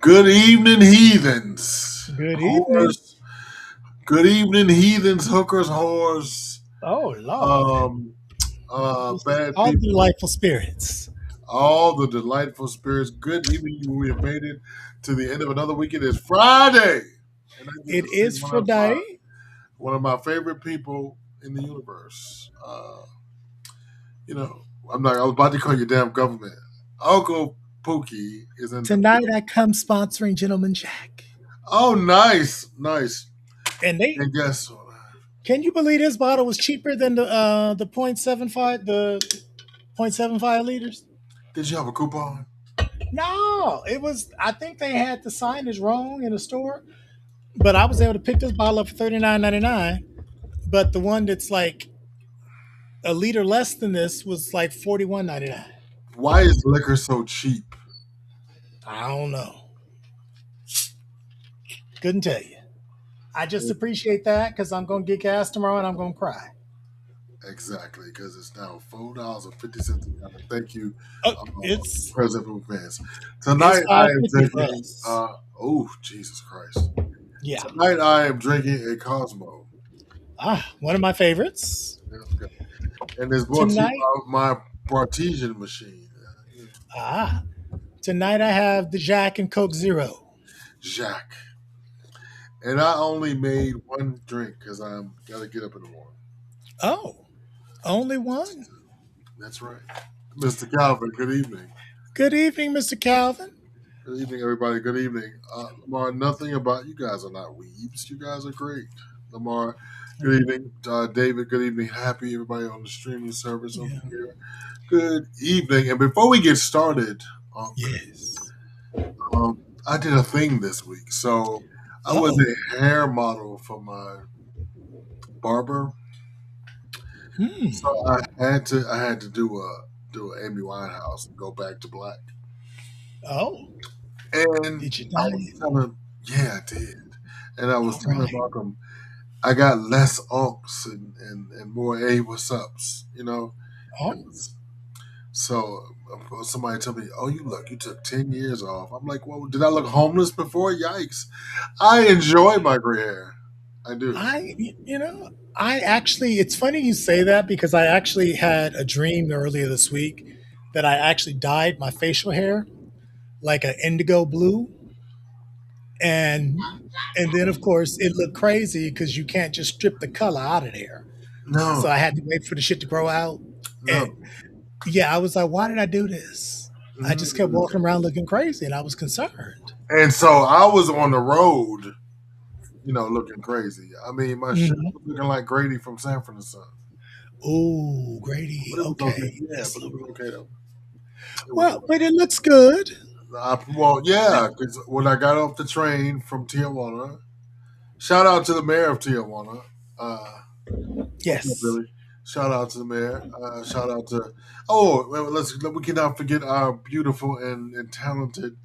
Good evening, heathens. Good evening. Whores. Good evening, heathens, hookers, whores, Oh Lord, um, bad all people, delightful spirits. all the delightful spirits. Good evening. We have made it to the end of another week. It is Friday, and I get It to see is Friday. one of my favorite people in the universe. I'm not. I was about to call you damn government. Uncle Pookie is in the Tonight building. I come sponsoring Gentleman Jack, Oh, nice, nice. and they And guess what? can you believe this bottle was cheaper than the .75 liters? Did you have a coupon? No, it was. I think they had the signage wrong in the store, but I was able to pick this bottle up for $39.99. But the one that's like a liter less than this was like $41.99. Why is liquor so cheap? I don't know. Couldn't tell you. I just appreciate that because I'm going to get gas tomorrow and I'm going to cry. Exactly, because it's now $4.50 a gallon. Thank you, Oh, uh, it's President Pence. it's Tonight I five am fifty for drinking. us. Oh, Jesus Christ! Yeah. Tonight I am drinking a Cosmo. One of my favorites. That's good. And it's brought to you Tonight, by my Bartesian machine. ah, tonight I have the Jack and Coke Zero. Jack. And I only made one drink because I'm gotta get up in the morning. Oh, only one. That's right, Mr. Calvin. Good evening. Good evening, Mr. Calvin. Good evening, everybody. Good evening. Lamar, nothing about you guys are not weebs. You guys are great. Lamar, good evening. David, good evening. Happy everybody on the streaming service over Yeah. here. Good evening. And before we get started, um, Yes. um, I did a thing this week. So I was Oh. a hair model for my barber. So Hmm. I had to do a Amy Winehouse and go back to black. Oh. And Did you I dye was it? telling, yeah, I did. And I was All telling right. Malcolm, I got less unks and more hey, what's ups, you know? It Oh. was, so somebody told me, oh, you took 10 years off. I'm like, well, did I look homeless before? Yikes. I enjoy my gray hair. I do. I actually, it's funny you say that because I actually had a dream earlier this week that I actually dyed my facial hair like an indigo blue. And then of course it looked crazy because you can't just strip the color out of there. So No, I had to wait for the shit to grow out. And no. yeah, I was like, why did I do this? I just kept Mm. walking around looking crazy and I was concerned. And so I was on the road, looking crazy. I mean, my shit Hmm. was looking like Grady from Sanford and Son. Oh, But Grady. it was okay. Okay. Yeah, That's but a it little was rough. okay though. It was Well, but it looks good. well, yeah, because when I got off the train from Tijuana, shout out to the mayor of Tijuana. Uh, what's up, Yes. Billy? Shout out to the mayor. Shout out to we cannot forget our beautiful and talented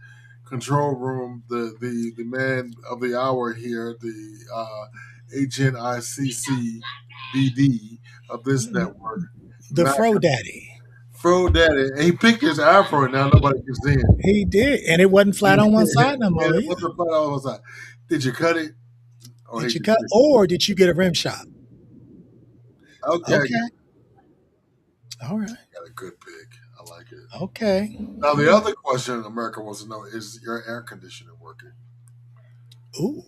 control room, the man of the hour here, the HNICCBD of this network, The Mac Fro Daddy. Fro Daddy. And he picked his afro, and now nobody can see it. He did. And it wasn't flat on one side no And more it either. wasn't flat all the time. Did you cut it? Or he Did you just cut fixed or did you get a rim shot? it? Okay, I Okay. All right. got a good pick. I like it. Okay. Now the other question America wants to know is your air conditioner working? Ooh.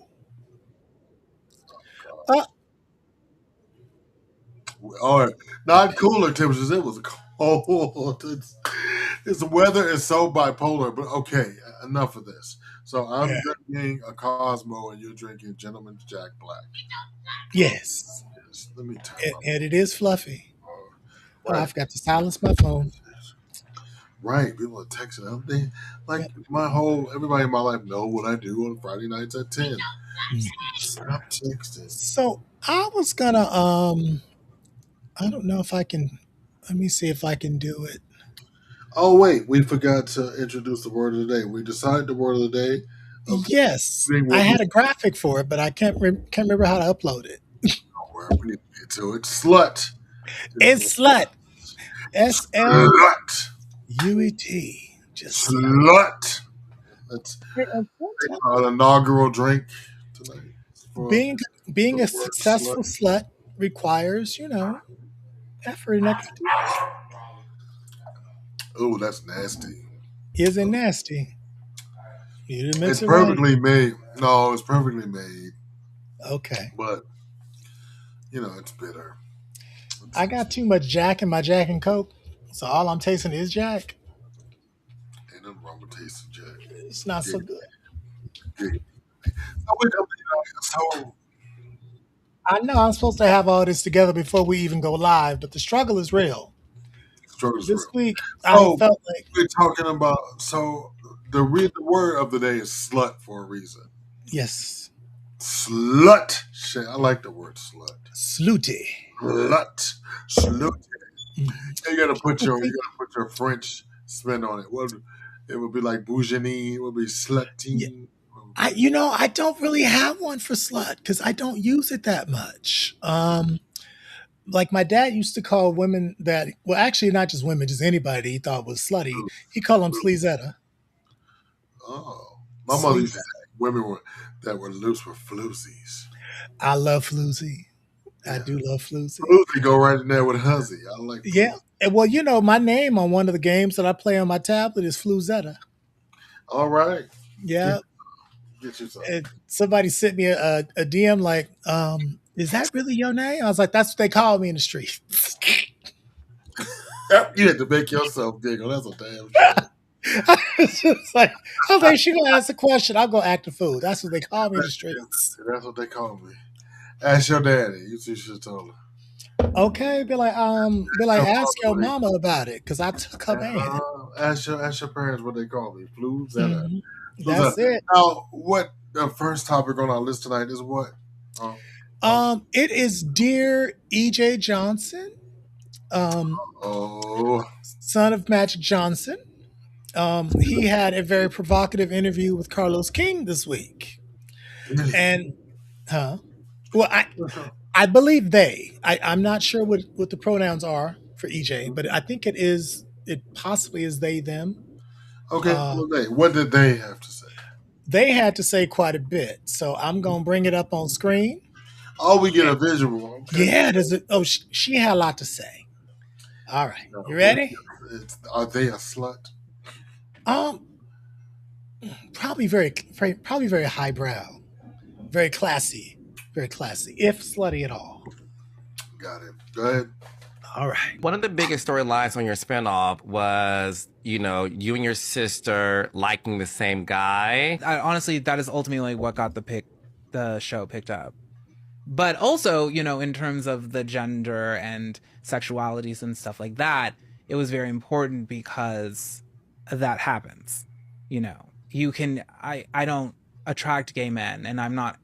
God. Uh, Oh, not cooler temperatures. It was cold. It's weather is so bipolar. But okay, enough of this. So I'm yeah. drinking a Cosmo, and you're drinking Gentleman's Jack Black. Yes. Yes, let me turn And it is fluffy. Oh, I right. forgot to silence my phone. Right, people are texting up. They like Yep. everybody in my life know what I do on Friday nights at 10. Mm. Stop texting. So I was gonna I don't know if I can let me see if I can do it. Oh wait, we forgot to introduce the word of the day. We decided the word of the day of this Yes. evening I will be had a graphic for it, but I can't remember how to upload it. where we need to get to it. Slut. It's slut. SLUET. Slut. Just slut. Slut. That's Unfortunately, an inaugural drink tonight for being being the a word slut. successful slut requires, effort and expertise. Oh, that's nasty. Isn't nasty? You to It's mix it right. perfectly made. No, it's perfectly made, Okay. but it's bitter. I got too much Jack in my Jack and Coke, so all I'm tasting is Jack. Ain't nothing wrong with tasting Jack. It's not Gig, so good. gig. So I know I'm supposed to have all this together before we even go live, but the struggle is real. struggle's This real. week, I So felt like, we're talking about the word of the day is slut for a reason. yes, Slut. Shit, I like the word slut. slutty. Slut. Slut. Mhm. You gotta put People your think, French spin on it. It would be like bourgeoisie, it would be yeah, slutine. I don't really have one for slut because I don't use it that much. Like my dad used to call women that, well, actually not just women, just anybody he thought was slutty. He called them sleazetta. Oh. My mother used to Sleazetta. say that were loose were floozies. I love floozy. I Yeah. do love floozy. Floozy go right in there with huzzy. I like Yeah. floozy. And well, my name on one of the games that I play on my tablet is Fluzetta. All right. Get Yeah. get you some. And somebody sent me a DM like, is that really your name? I was like, that's what they call me in the street. You had to make yourself giggle. That's a damn shame. It's just like, I think she gonna ask a question. I'll go act the fool. That's what they call me in the streets. That's what they call me. Ask your daddy. You should have told her. Okay, be like, Your ask your father, mama about it, because I took her man. ask your parents what they call me. Flus. Mhm. Flus. That's it. Now, what the first topic on our list tonight is what? Um, It is dear EJ Johnson, um, oh, son of Magic Johnson. He had a very provocative interview with Carlos King this week, and huh? Well, I believe they. I'm not sure what the pronouns are for EJ, but I think it is. It possibly is they them. okay. Uh, What did they have to say? they had to say quite a bit, so I'm gonna bring it up on screen. Oh, we get a visual. Okay. Yeah, does it? Oh, she had a lot to say. All right, No, you ready? are they a slut? Um, probably very highbrow, very classy, if slutty at all. Got it. Go ahead. All right. One of the biggest storylines on your spinoff was, you and your sister liking the same guy. Honestly, that is ultimately what got the show picked up. But also, in terms of the gender and sexualities and stuff like that, it was very important because that happens. I don't attract gay men, and I'm not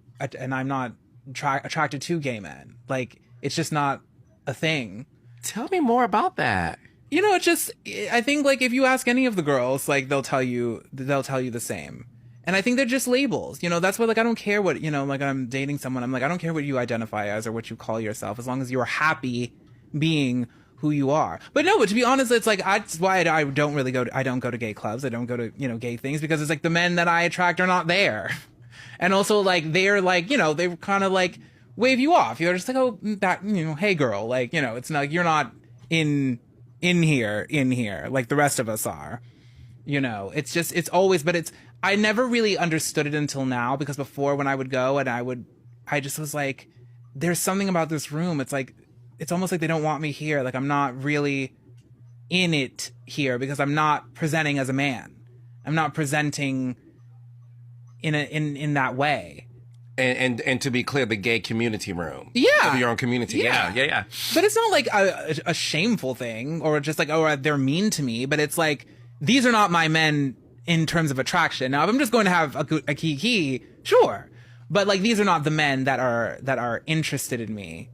attracted to gay men. Like, it's just not a thing. Tell me more about that. It's just, I think, like, if you ask any of the girls, like, they'll tell you the same. And I think they're just labels. That's why, like, I don't care what, like, I'm dating someone. I'm like, I don't care what you identify as or what you call yourself, as long as you're happy being who you are. But no, but to be honest, it's like, that's why I don't go to gay clubs. I don't go to, gay things, because it's like the men that I attract are not there. And also, like, they're like, they kind of like wave you off. You're just like, oh, that, hey girl, like, it's not, you're not in here like the rest of us are. It's just, it's always, but I never really understood it until now, because before, when I would go and I just was like, there's something about this room. It's like, it's almost like they don't want me here. Like, I'm not really in it here, because I'm not presenting as a man. I'm not presenting in that way. And to be clear, the gay community room. Yeah. Of your own community. Yeah. But it's not like a shameful thing, or just like, oh, they're mean to me. But it's like, these are not my men in terms of attraction. Now, if I'm just going to have a kiki, sure. But, like, these are not the men that are interested in me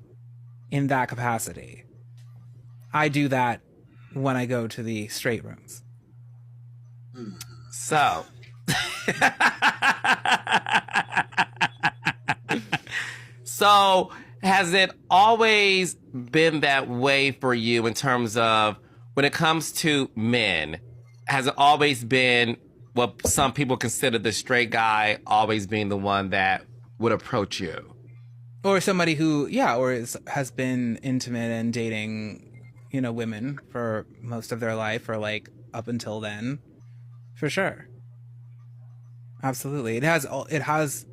in that capacity. I do that when I go to the straight rooms. So. So, has it always been that way for you in terms of when it comes to men? Has it always been what some people consider the straight guy always being the one that would approach you. Or somebody who, yeah, has been intimate and dating, women for most of their life, or like up until then, for sure. Absolutely, it has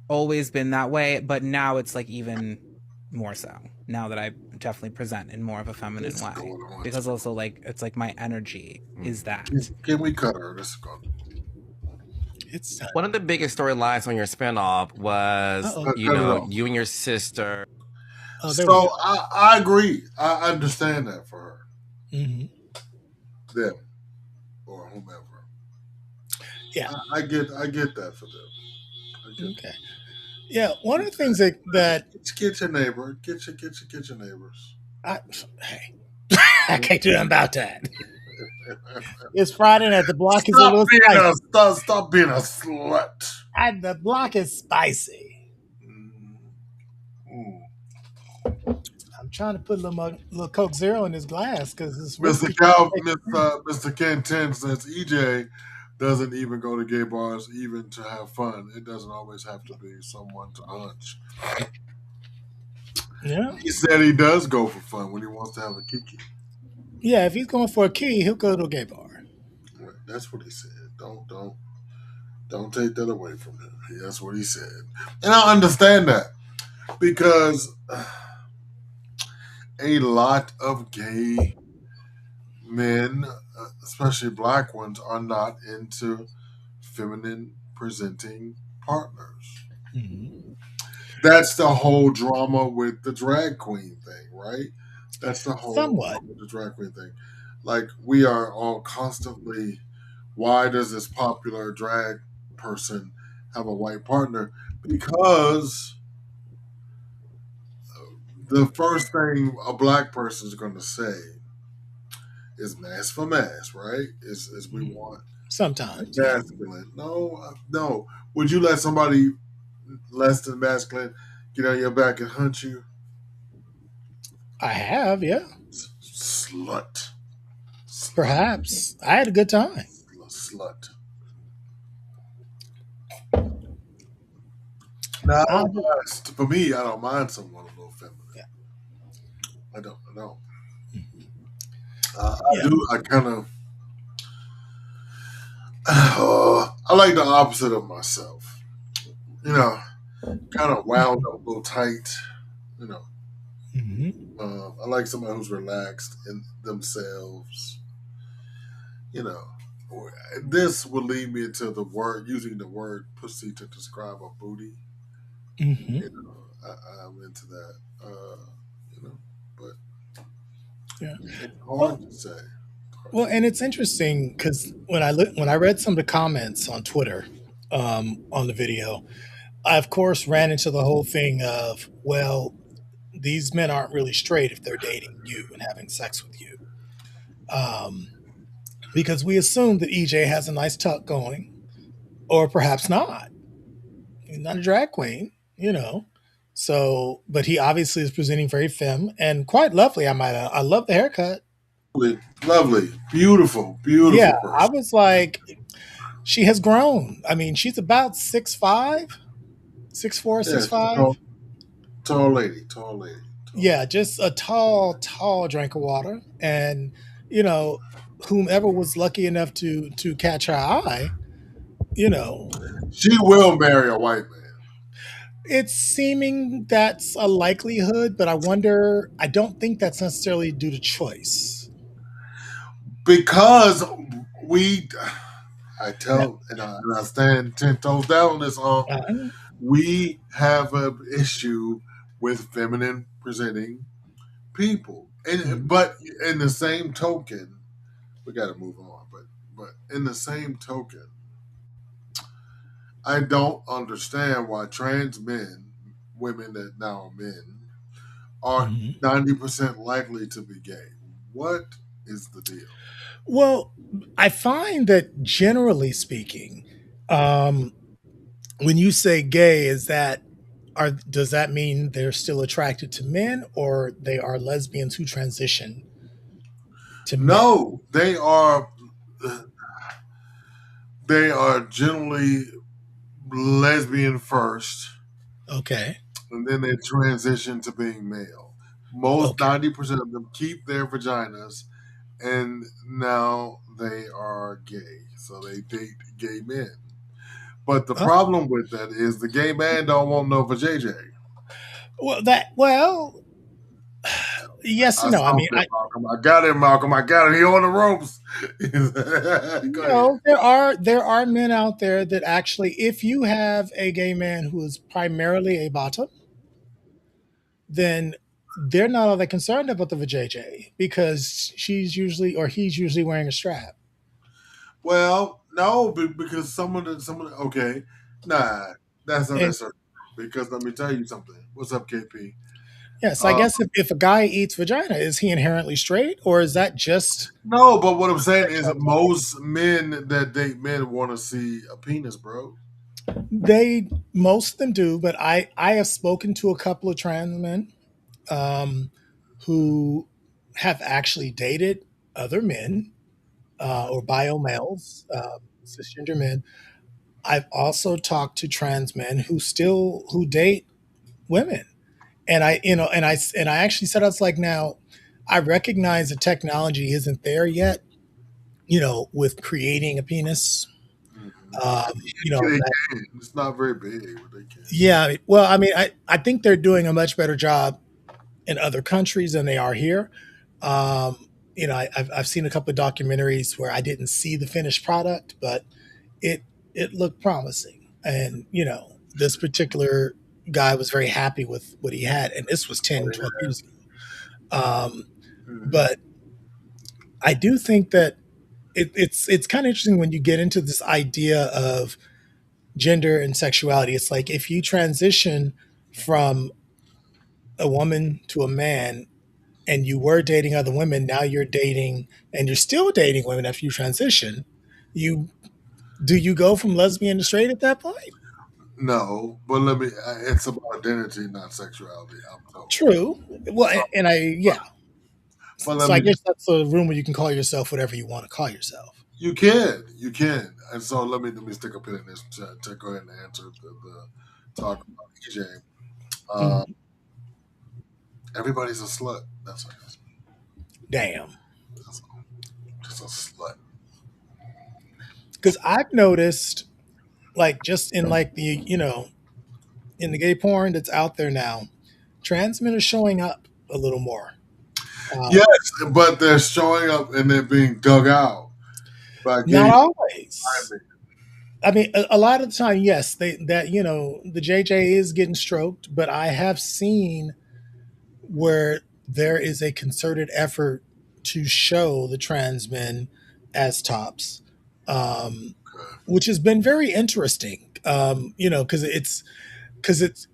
always been that way, but now it's like even more so. Now that I definitely present in more of a feminine What's way, going on? because also like it's like my energy is that. Can we cut her? Let's go. It's One of the biggest storylines on your spinoff was, Uh-oh. you Cut it know, off. you and your sister. Oh, there we So go. I agree. I understand that for her, Hmm. them, or whomever. Yeah. I get that for them. I get Okay. Yeah. One of the things that get your neighbor, get your neighbors. hey, I can't do nothing about that. It's Friday night. The block is a little spicy. Stop being a slut. And the block is spicy. Mm. I'm trying to put a little Coke Zero in his glass because it's Mr. whiskey. Mr. Ken 10 says EJ doesn't even go to gay bars even to have fun. It doesn't always have to be someone to hunch. Yeah. He said he does go for fun when he wants to have a kiki. Yeah. If he's going for a key, he'll go to a gay bar. Right, that's what he said. Don't take that away from him. That's what he said. And I understand that because a lot of gay men, especially black ones, are not into feminine presenting partners. Mm-hmm. That's the whole drama with the drag queen thing, right? That's the whole Somewhat. drama with the drag queen thing. Like, we are all constantly, why does this popular drag person have a white partner? Because the first thing a black person is going to say is mass for mass, right? Is we want Sometimes, yeah. masculine. No. Would you let somebody less than masculine get on your back and hunt you? I have, yeah. Slut. Perhaps. I had a good time. Slut. Now, for me, I don't mind someone a little feminine. Yeah. I don't. Yeah. I do. I kind of. I like the opposite of myself. Kind of wound up a little tight. You know, Mm-hmm. I like somebody who's relaxed in themselves. You know, this will lead me into using the word pussy to describe a booty. Mm-hmm. I'm into that. But Yeah. it's hard to say. Well, and it's interesting because when I read some of the comments on Twitter on the video, I of course ran into the whole thing of, well, these men aren't really straight if they're dating you and having sex with you, because we assume that EJ has a nice tuck going, or perhaps not. He's not a drag queen, you know. So, but he obviously is presenting very femme and quite lovely. I might. I love the haircut. Lovely, beautiful Yeah, I person. was like, she has grown. I mean, she's about 6'5", 6'4", Yeah, 6'5". tall lady. Yeah, just a tall drink of water. And, you know, whomever was lucky enough to catch her eye, you know, She will marry a white man. it's seeming that's a likelihood, but I don't think that's necessarily due to choice. Because I Yeah. tell, and I stand 10 toes down on this, Uh, we have an issue with feminine presenting people. But in the same token, we got to move on. But in the same token, I don't understand why trans men, women that now are men, are mhm. 90% likely to be gay. What is the deal? Well, I find that generally speaking, um, when you say gay, does that mean they're still attracted to men, or they are lesbians who transition to men? No, they are. They are generally lesbian first, Okay. and then they transition to being male. Most Okay. 90% of them keep their vaginas, and now they are gay, so they date gay men. But the Oh, problem with that is the gay man don't want no vajayjay. well, yes I and no. I saw mean, that, Malcolm. I got him, Malcolm. I got him. He on the ropes. Go ahead. there are men out there that actually, if you have a gay man who is primarily a bottom, then they're not all that concerned about the vajayjay because she's usually or he's usually wearing a strap. Well, no, because some of the okay, nah, that's not And necessarily true. Because let me tell you something. What's up, KP? yes, I Uh, guess if a guy eats vagina, is he inherently straight or is that just no, but what I'm saying is sexual tendency? most men that date men want to see a penis, bro. They most of them do, but I have spoken to a couple of trans men um, who have actually dated other men or bio males, cisgender men. I've also talked to trans men who date women, and I actually said I was like, now I recognize the technology isn't there yet, with creating a penis. Mm-hmm. They That can. It's not very big, but they can. yeah. Well, I mean, I think they're doing a much better job in other countries than they are here. I've seen a couple of documentaries where I didn't see the finished product, but it it looked promising. And this particular guy was very happy with what he had, and this was Oh, 10, 12 yeah. years ago. Mm-hmm. But I do think that it's kind of interesting when you get into this idea of gender and sexuality. It's like if you transition from a woman to a man and you were dating other women, now you're dating and you're still dating women after you transition. You do you go from lesbian to straight at that point? No, but let me. It's about identity, not sexuality. I'm told. True. Well, So, and I yeah. but let So I me. guess that's a room where you can call yourself whatever you want to call yourself. You can, and so let me stick a pin in this to go ahead and answer the talk about EJ. Uh, Mhm. everybody's a slut. That's all. Damn. That's all. Just a slut. Because I've noticed, like, just in like in the gay porn that's out there now, trans men are showing up a little more. Um, Yes, but they're showing up and they're being dug out by Not gay always. men. I mean, a lot of the time, yes, the JJ is getting stroked, but I have seen where there is a concerted effort to show the trans men as tops, um, which has been very interesting. Because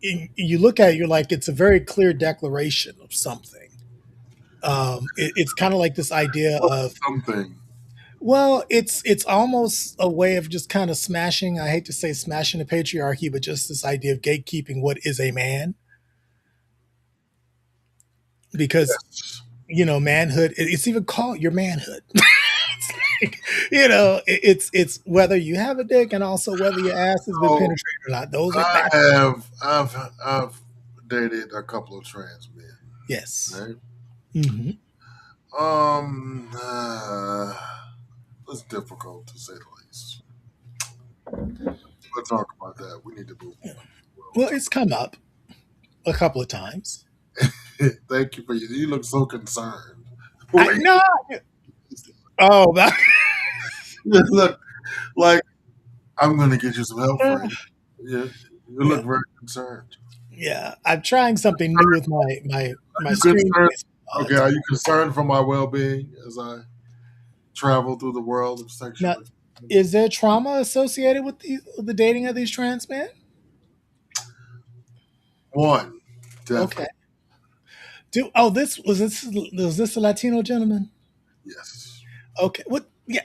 you look at it, you're like it's a very clear declaration of something. It's kind of like this idea of, Something. well, it's almost a way of just kind of smashing. I hate to say smashing the patriarchy, but just this idea of gatekeeping what is a man, because Yes. manhood. It's even called your manhood. It's like, it's whether you have a dick and also whether your ass has been So penetrated or not. Those are I that's have I've dated a couple of trans men. yes. Right. Hmm. Uh, it's difficult to say the least. We'll talk about that. We need to move on. Well, it's come up a couple of times. Thank you for you. You look so concerned. I Wait, no. Oh, you look like I'm going to get you some help, friend. You, you yeah, look very concerned. yeah. I'm trying something new with my You streaming concerned? Okay, mods. are you concerned for my well-being as I travel through the world of Now, sexual experience? is there trauma associated with the dating of these trans men? One, Okay. definitely, This a Latino gentleman? yes. Okay. What? Yeah,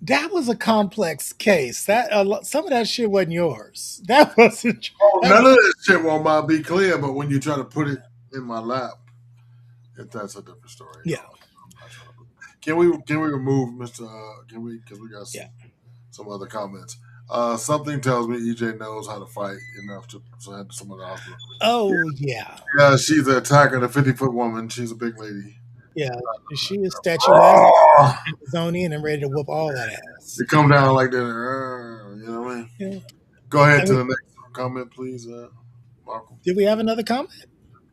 that was a complex case. Some of that shit wasn't yours. That wasn't. Oh, That none was, of this shit will not be clear, but when you try to put it in my lap, if that's a different story. No, yeah, I'm not trying to put. Can we remove Mr. Can we? Because we got yeah. some. some other comments. Something tells me EJ knows how to fight enough to send someone to the hospital. Oh yeah, Yeah, she's an attacker, a 50-foot woman. She's a big lady. yeah. She is statuesque, Oh, Amazonian, and ready to whoop all that ass. you come down like that. You know what I mean? Yeah. Go ahead I to mean, the next comment, please, Marco. did we have another comment?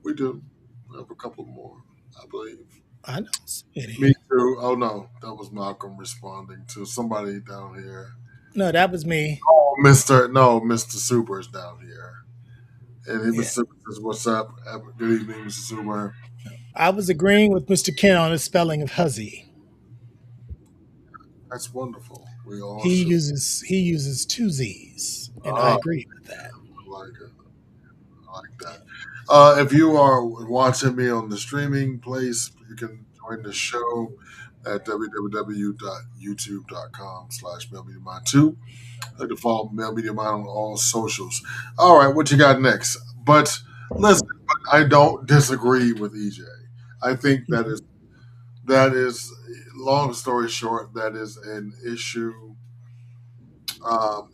We do. We have a couple more, I believe. I don't see Me any. too. Oh no, that was Malcolm responding to somebody down here. No, that was me. Oh, Mr. Super is down here. And he Yeah. was says, "What's up? Good evening, Mr. Super." I was agreeing with Mr. Ken on his spelling of huzzy. That's wonderful. We all He should. uses two Z's, and I Ah, agree with that. I like it. I like that. If you are watching me on the streaming place, you can join the show at www.youtube.com/mailmediamine2. Like to follow Mail Media Mind on all socials. All right, what you got next? But listen, I don't disagree with EJ. I think that is long story short, that is an issue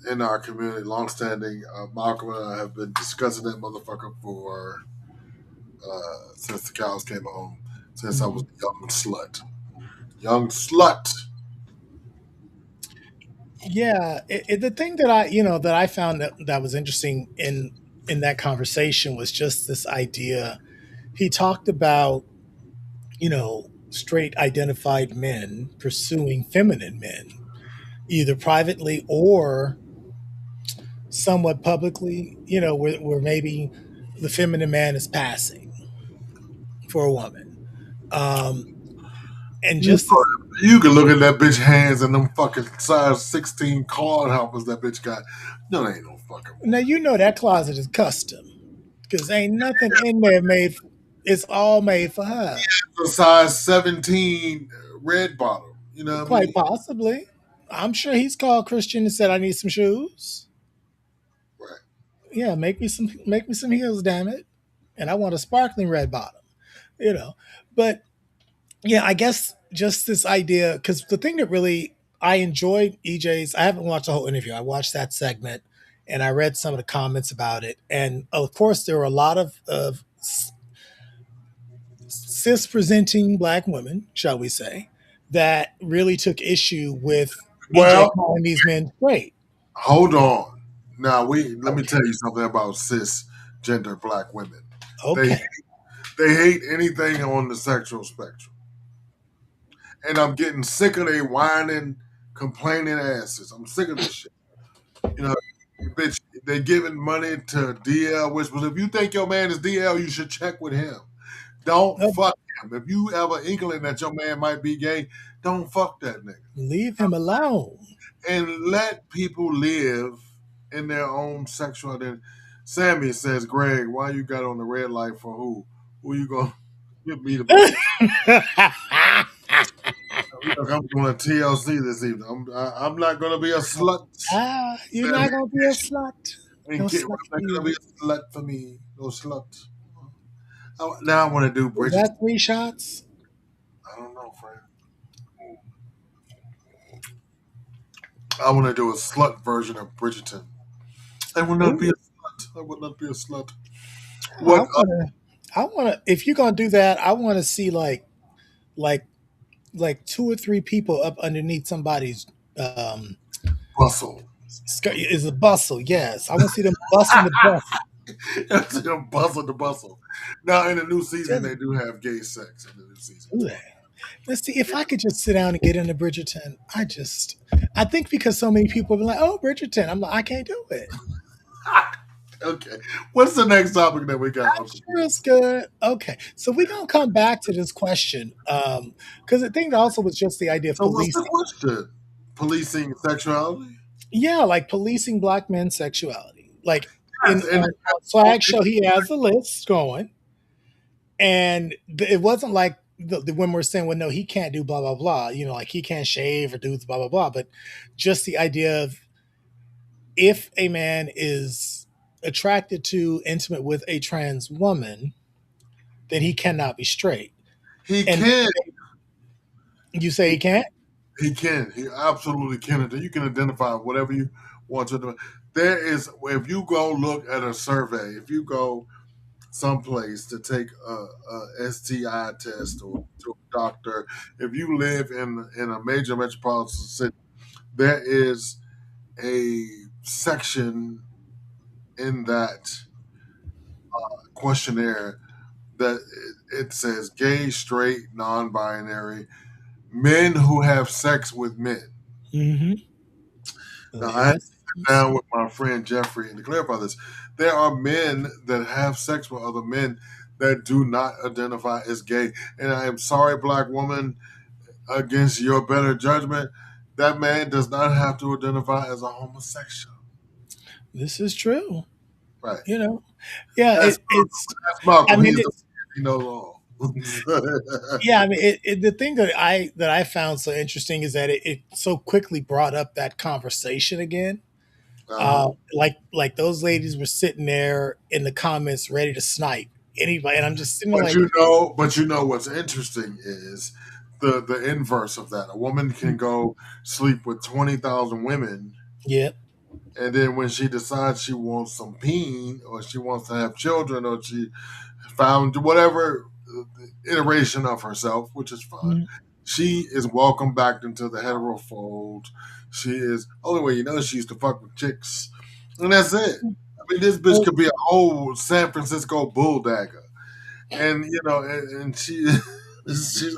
in our community, longstanding. Malcolm and I have been discussing that motherfucker for since the cows came home, since I was a young slut. Young slut. Yeah, the thing that I found that was interesting in that conversation was just this idea. He talked about straight identified men pursuing feminine men, either privately or somewhat publicly. Where maybe the feminine man is passing for a woman, um, and You, just this. you can look at that bitch hands and them fucking size 16 claw helpers that bitch got. No, they ain't no fucking Now woman. that closet is custom because ain't nothing in there made. It's all made for her. A size 17 red bottom. You know what I Quite mean? possibly. I'm sure he's called Christian and said, "I need some shoes. Right. Yeah, make me some heels, damn it. And I want a sparkling red bottom." You know, but yeah, I guess just this idea because the thing that really I enjoyed EJ's. I haven't watched the whole interview. I watched that segment and I read some of the comments about it, and of course there were a lot of cis presenting black women, shall we say, that really took issue with EJ Well, calling these men straight. hold on. Now let me Okay. tell you something about cisgender black women. They Okay. they hate anything on the sexual spectrum. And I'm getting sick of they whining, complaining asses. I'm sick of this shit. You know, bitch, they giving money to DL, which was if you think your man is DL, you should check with him. Don't No, fuck him. If you ever inkling that your man might be gay, don't fuck that nigga. leave him alone. And let people live in their own sexual identity. Sammy says, Greg, why you got on the red light for who? Who you gonna give me the book? Look, I'm going to TLC this evening. I'm not going to be a slut. You're Sammy not gonna be a slut. and No kid, slut not for going to be you. a slut for me. No slut. Now I want to do Is Bridget. that three shots? I don't know, friend. I want to do a slut version of Bridgerton. I will not be a Ooh, slut. I will not be a slut. I What wanna. I wanna. If you're gonna do that, I want to see like two or three people up underneath somebody's bustle? skirt. Is a bustle? Yes, I want to see them busting the bustle. Bustle the bustle. Now in the new season, Tell they do have gay sex in the new season you. too. Let's see if I could just sit down and get into Bridgerton. I think because so many people be like, "Oh, Bridgerton," I'm like, I can't do it. Okay. What's the next topic that we got, I'm Uncle sure it's Bruce? good. Okay, so we're gonna come back to this question because the thing also was just the idea of So what's the policing. question? Policing sexuality? Yeah, like policing black men's sexuality. Like Yes, and on Swag Show, he has the list going, and it wasn't like the when we're saying, well, no, he can't do blah blah blah. Like he can't shave or do blah blah blah. But just the idea of if a man is attracted to, intimate with a trans woman, then he cannot be straight. he And can. you say he can't? He can. He absolutely can. You can identify whatever you want to do. There is, if you go look at a survey, if you go someplace to take a STI test or to a doctor, if you live in a major metropolitan city, there is a section in that questionnaire that it says gay, straight, non-binary, men who have sex with men. Mm-hmm. Now, I had to Yes. sit down with my friend Jeffrey and to clarify this. There are men that have sex with other men that do not identify as gay. And I am sorry, black woman, against your better judgment, that man does not have to identify as a homosexual. This is true. Right. You know. Yeah. That's It's. that's I Malcolm. mean, He's the it's. he knows all. Yeah. I mean, the thing that I found so interesting is that it so quickly brought up that conversation again. Uh-huh. Like those ladies were sitting there in the comments ready to snipe anybody, and I'm just sitting there But like, what's interesting is the inverse of that. A woman can go sleep with 20,000 women, yeah, and then when she decides she wants some peen, or she wants to have children, or she found whatever iteration of herself, which is fine, mhm. she is welcomed back into the hetero fold. She is only way you know she used to fuck with chicks, and that's it. I mean, this bitch Well, could be a whole San Francisco bulldagger, and and she she's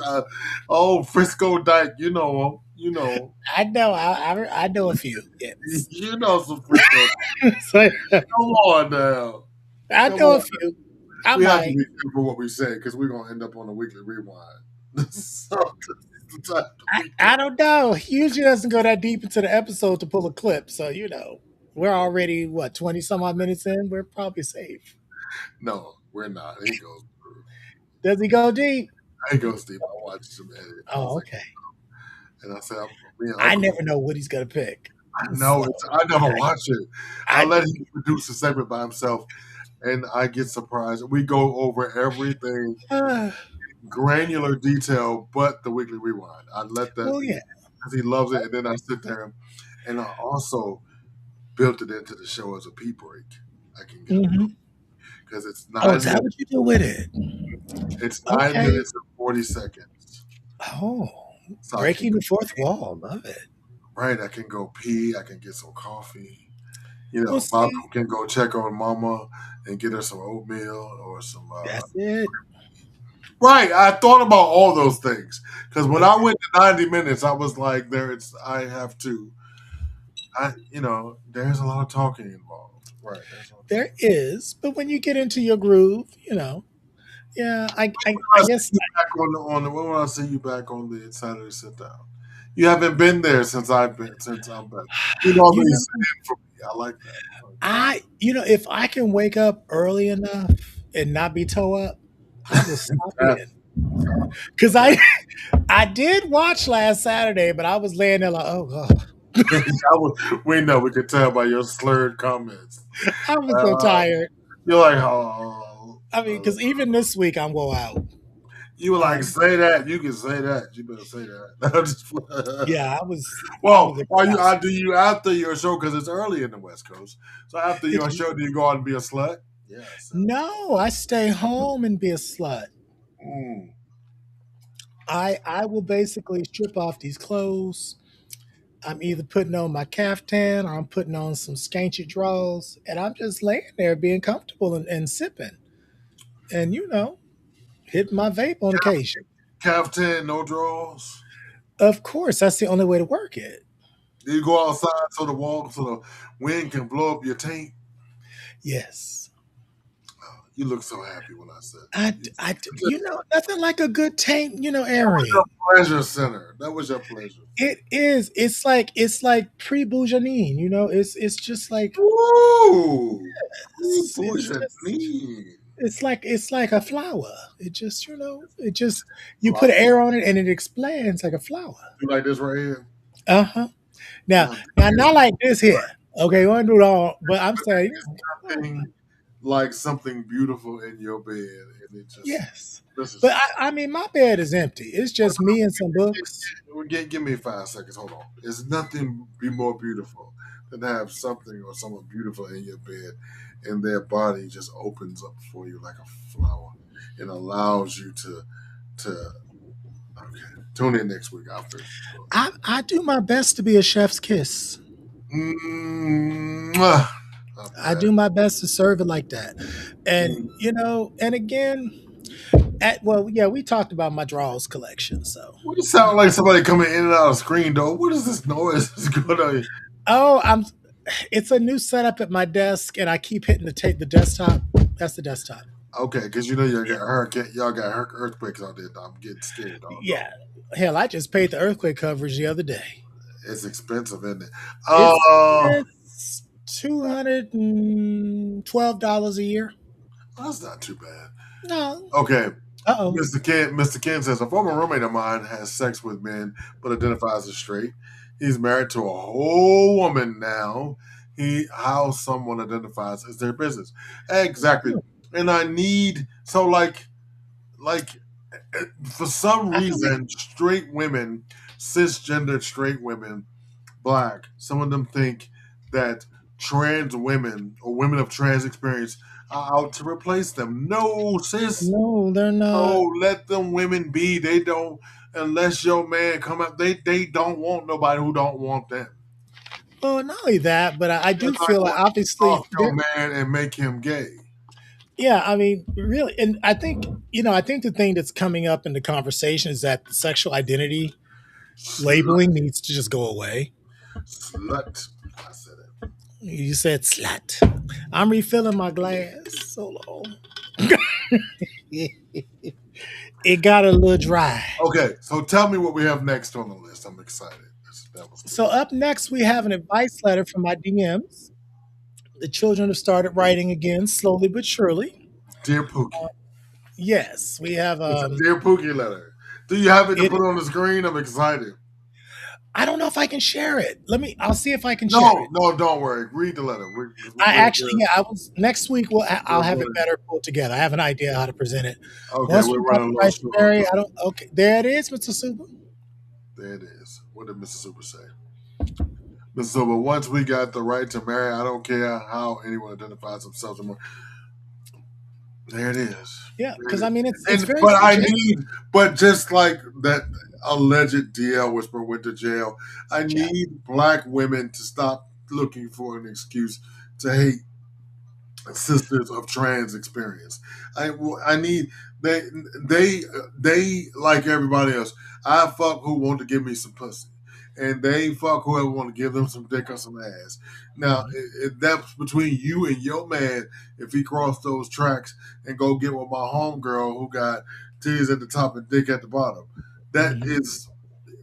oh Frisco Dyke, I know, I know a few. Yes, you know some Frisco. so, Come on now, I come know on. a few. I We have to might. be careful what we say because we're gonna end up on a weekly rewind. So this is the time I don't know. He usually doesn't go that deep into the episode to pull a clip, so we're already what 20 some odd minutes in. We're probably safe. no, we're not. He goes through. Does he go deep? He goes deep. I watched some edit. I was Oh, like, okay. and I said, me and I Uncle. never know what he's gonna pick. I know So it's. I never watch it. I I let him produce a segment by himself, and I get surprised. We go over everything uh, granular detail, but the weekly rewind. I let that well, be yeah. because he loves it, and then I sit there and I also built it into the show as a pee break. I can get a Hmm. because it's Oh, is nine that minutes. what you do with it? It's nine Okay. minutes and 40 seconds, Oh, so I can breaking go the fourth wall. Love it. right. I can go pee. I can get some coffee. Well, Malcolm see, can go check on Mama and get her some oatmeal or some. that's it. Right, I thought about all those things because when I Okay. went to 90 minutes, I was like, "There, it's. I have to. There's a lot of talking involved. Right. There's a lot of There talking. is, but when you get into your groove, yeah, I I see guess you back when will I see you back on the Saturday sit down? You haven't been there since I'm back. You you normally know sit in for me. I like that. I like that. if I can wake up early enough and not be toe up, I will stop That, in. Because I did watch last Saturday, but I was laying there like, oh god, we know we could tell by your slurred comments. I was so Uh, tired. you're like, oh, I mean, because even this week I'm woe out. you were like, Um, say that. You can say that. You better say that. I'm just yeah, I was well, are you? exhausted. Do you after your show because it's early in the West Coast? So after It's your show, do you go out and be a slut? Yes. no, I stay home and be a slut. Mm. I will basically strip off these clothes. I'm either putting on my caftan or I'm putting on some scanty drawers, and I'm just laying there being comfortable and sipping, and hitting my vape on occasion. Caftan, no draws. Of course, that's the only way to work it. You go outside so the wind can blow up your taint. Yes, You look so happy when I said I, that. I, nothing like a good taint, That was your airing. pleasure center. That was your pleasure. It is. It's like pre Boujanine. It's just like Ooh, it's just bougie. it's like a flower. It just it just you put Like air on it and it expands like a flower. you like this right here. Uh huh. Now, Now, now, not like this here. Okay, we want to do it all, but I'm saying, this thing like something beautiful in your bed, and it just Yes. this is But I mean, my bed is empty. It's just me and some books. give me 5 seconds. Hold on. There's nothing be more beautiful than to have something or someone beautiful in your bed, and their body just opens up for you like a flower and allows you to. Okay, tune in next week. I'll finish this book. I do my best to be a chef's kiss. Mwah. I'm I glad. do my best to serve it like that. And Mm. and again, well, yeah, we talked about my draws collection. So, What does it sound like somebody coming in and out of the screen door? What is this noise that's going on? oh, it's a new setup at my desk, and I keep hitting the desktop. That's the desktop. Okay, because you know Yeah, y'all got earthquakes out there. I'm getting scared, dog. yeah. Hell, I just paid the earthquake coverage the other day. It's expensive, isn't it? It's Uh, it's $212 a year. that's not too bad. No. Okay, Uh oh. Mr. Ken says a former roommate of mine has sex with men, but identifies as straight. He's married to a whole woman now. How someone identifies is their business. Exactly, and I need so like for some I feel like reason, straight women, cisgendered straight women, black, some of them think that trans women or women of trans experience are out to replace them. No, sis. no, they're not. No, let them women be. They don't unless your man come up. They don't want nobody who don't want them. Well, not only that, but I They're do not feel like going to off obviously your there. man and make him gay. Yeah, I mean, really, and I think I think the thing that's coming up in the conversation is that sexual identity Slut, labeling needs to just go away. slut. I said it. You said slut. I'm refilling my glass. Hold on. It got a little dry. Okay, so tell me what we have next on the list. I'm excited. That was good. So up next, we have an advice letter from my DMs. The children have started writing again, slowly but surely. Dear Pookie. Yes, we have. It's a Dear Pookie letter. Do you have it to It. put on the screen? I'm excited. I don't know if I can share it. Let me. I'll see if I can share No, it. no, don't worry. Read the letter. I actually, yeah, I was next week. I'll we're have it running. better pulled together. I have an idea how to present it. Okay, Once we're we got running the a little right short on Barry, time. I don't. Okay, there it is, Mr. Super. There it is. What did Mr. Super say? Mr. Super, once we got the right to marry, I don't care how anyone identifies themselves anymore. There it is. Yeah, There because it I is. mean, it's very But I subjective. need, but just like that alleged DL whisper went to jail, I Child. need black women to stop looking for an excuse to hate sisters of trans experience. I need they they they like everybody else. I fuck who want to give me some pussy, and they fuck whoever want to give them some dick or some ass. Now Mhm, that's between you and your man. If he crossed those tracks and go get with my homegirl who got titties at the top and dick at the bottom, that mhm. is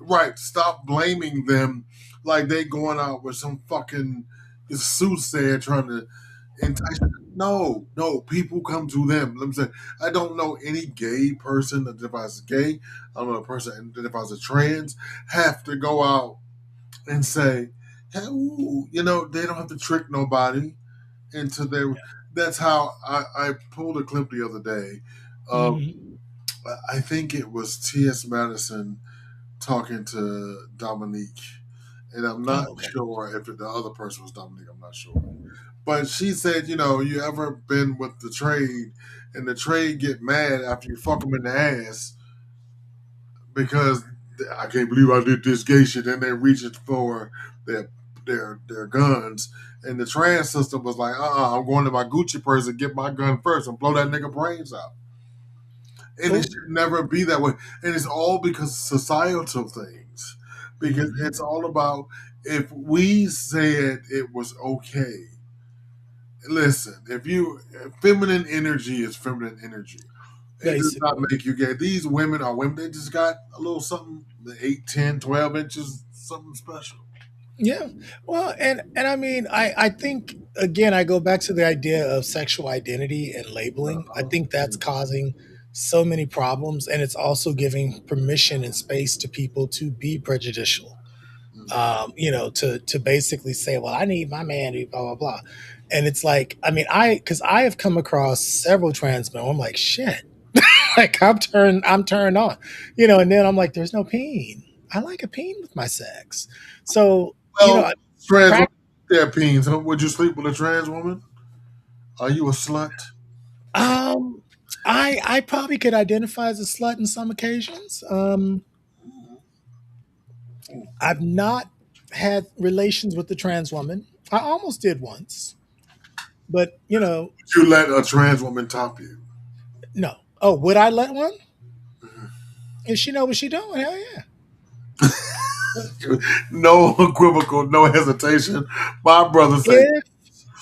right. Stop blaming them like they going out with some fucking soothsayer trying to entice. No, no, people come to them. Let me say, I don't know any gay person that identifies as gay. I don't know a person that identifies as trans have to go out and say, hey, ooh, they don't have to trick nobody into their. That's how I pulled a clip the other day of, Mhm. I think it was T.S. Madison talking to Dominique, and I'm not Oh, okay. sure if the other person was Dominique. I'm not sure. But she said, you ever been with the trade, and the trade get mad after you fuck them in the ass because I can't believe I did this gay shit, and they reaching for their their guns, and the trans system was like, I'm going to my Gucci purse and get my gun first and blow that nigga brains out. And it Oh, should never be that way. And it's all because of societal things. Because mhm. it's all about if we said it was okay. Listen, feminine energy is feminine energy. It does not Basically. make you gay. These women are women. They just got a little something, 8, 10, 12 inches, something special. Yeah. Well, and I mean, I think again, I go back to the idea of sexual identity and labeling. I think that's causing so many problems, and it's also giving permission and space to people to be prejudicial. Mm-hmm. To basically say, well, I need my man to blah blah blah, And it's like, I mean, because I have come across several trans men. I'm like, shit, like I'm turned on, and then I'm like, there's no peen. I like a peen with my sex. So, Well, trans women, prac- their peens. Huh? Would you sleep with a trans woman? Are you a slut? um, I probably could identify as a slut in some occasions. I've not had relations with the trans woman. I almost did once, but Would you let a trans woman top you? no. Oh, would I let one? Mhm. If she know what she doing, hell yeah. No equivocal, no hesitation. My brother say,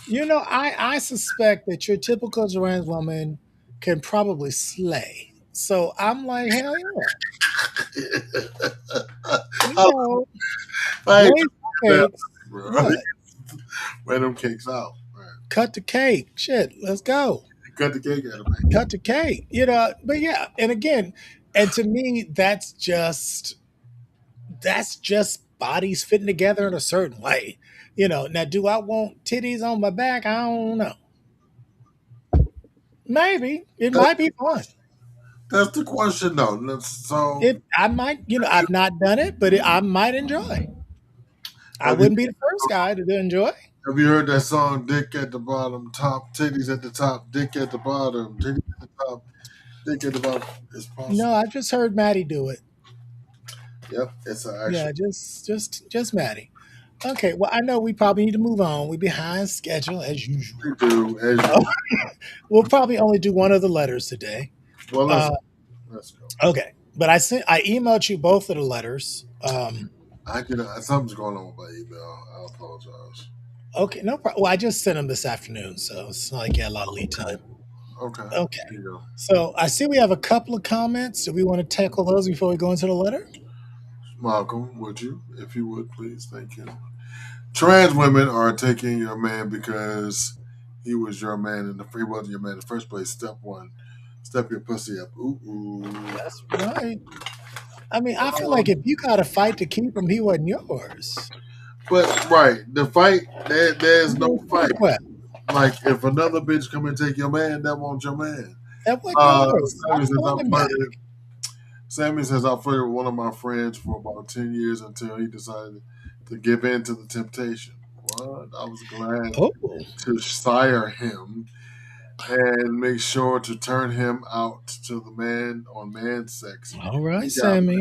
If I suspect that your typical trans woman can probably slay. So I'm like, hell yeah. You I, know, I ain't boys that, cakes. bro. What? Wear them cakes out. Right. Cut the cake. Shit, let's go. Cut the cake out of me. Cut the cake. But yeah, and again, and to me, that's just bodies fitting together in a certain way. Now do I want titties on my back? I don't know. Maybe. It That, might be fun. that's the question, though. So, It I might, I've not done it, but I might enjoy. I have you wouldn't be the first guy to enjoy. have you heard that song? Dick at the bottom, top titties at the top, dick at the bottom, titties at the top, dick at the bottom. It's No, possible. I've just heard Maddie do it. Yep, it's an actual. Yeah, just Maddie. Okay, well, I know we probably need to move on. We behind schedule as usual. You do as Oh, you. we'll probably only do one of the letters today. Well, Uh, let's go. okay, but I emailed you both of the letters. I can. Something's going on with my email. I apologize. Okay, no problem. Well, I just sent them this afternoon, so it's not like you had a lot of lead time. Okay. Okay. Okay, Here you go. so I see we have a couple of comments. Do we want to tackle those before we go into the letter? Malcolm, would you, if you would, please, thank you. Trans women are taking your man because he was your man and he wasn't your man in the first place. Step one, step your pussy up. Ooh, ooh. That's right. I mean, I feel like Um, if you got to fight to keep him, he wasn't yours. but right, the fight there's no fight. Well, Like if another bitch come and take your man, that won't your man. that wasn't yours. Sammy I says want I him back. flirted. Sammy says I flirted with one of my friends for about 10 years until he decided to give in to the temptation. What? I was glad Oh, to sire him and make sure to turn him out to the man on man sex. all He right, got Sammy.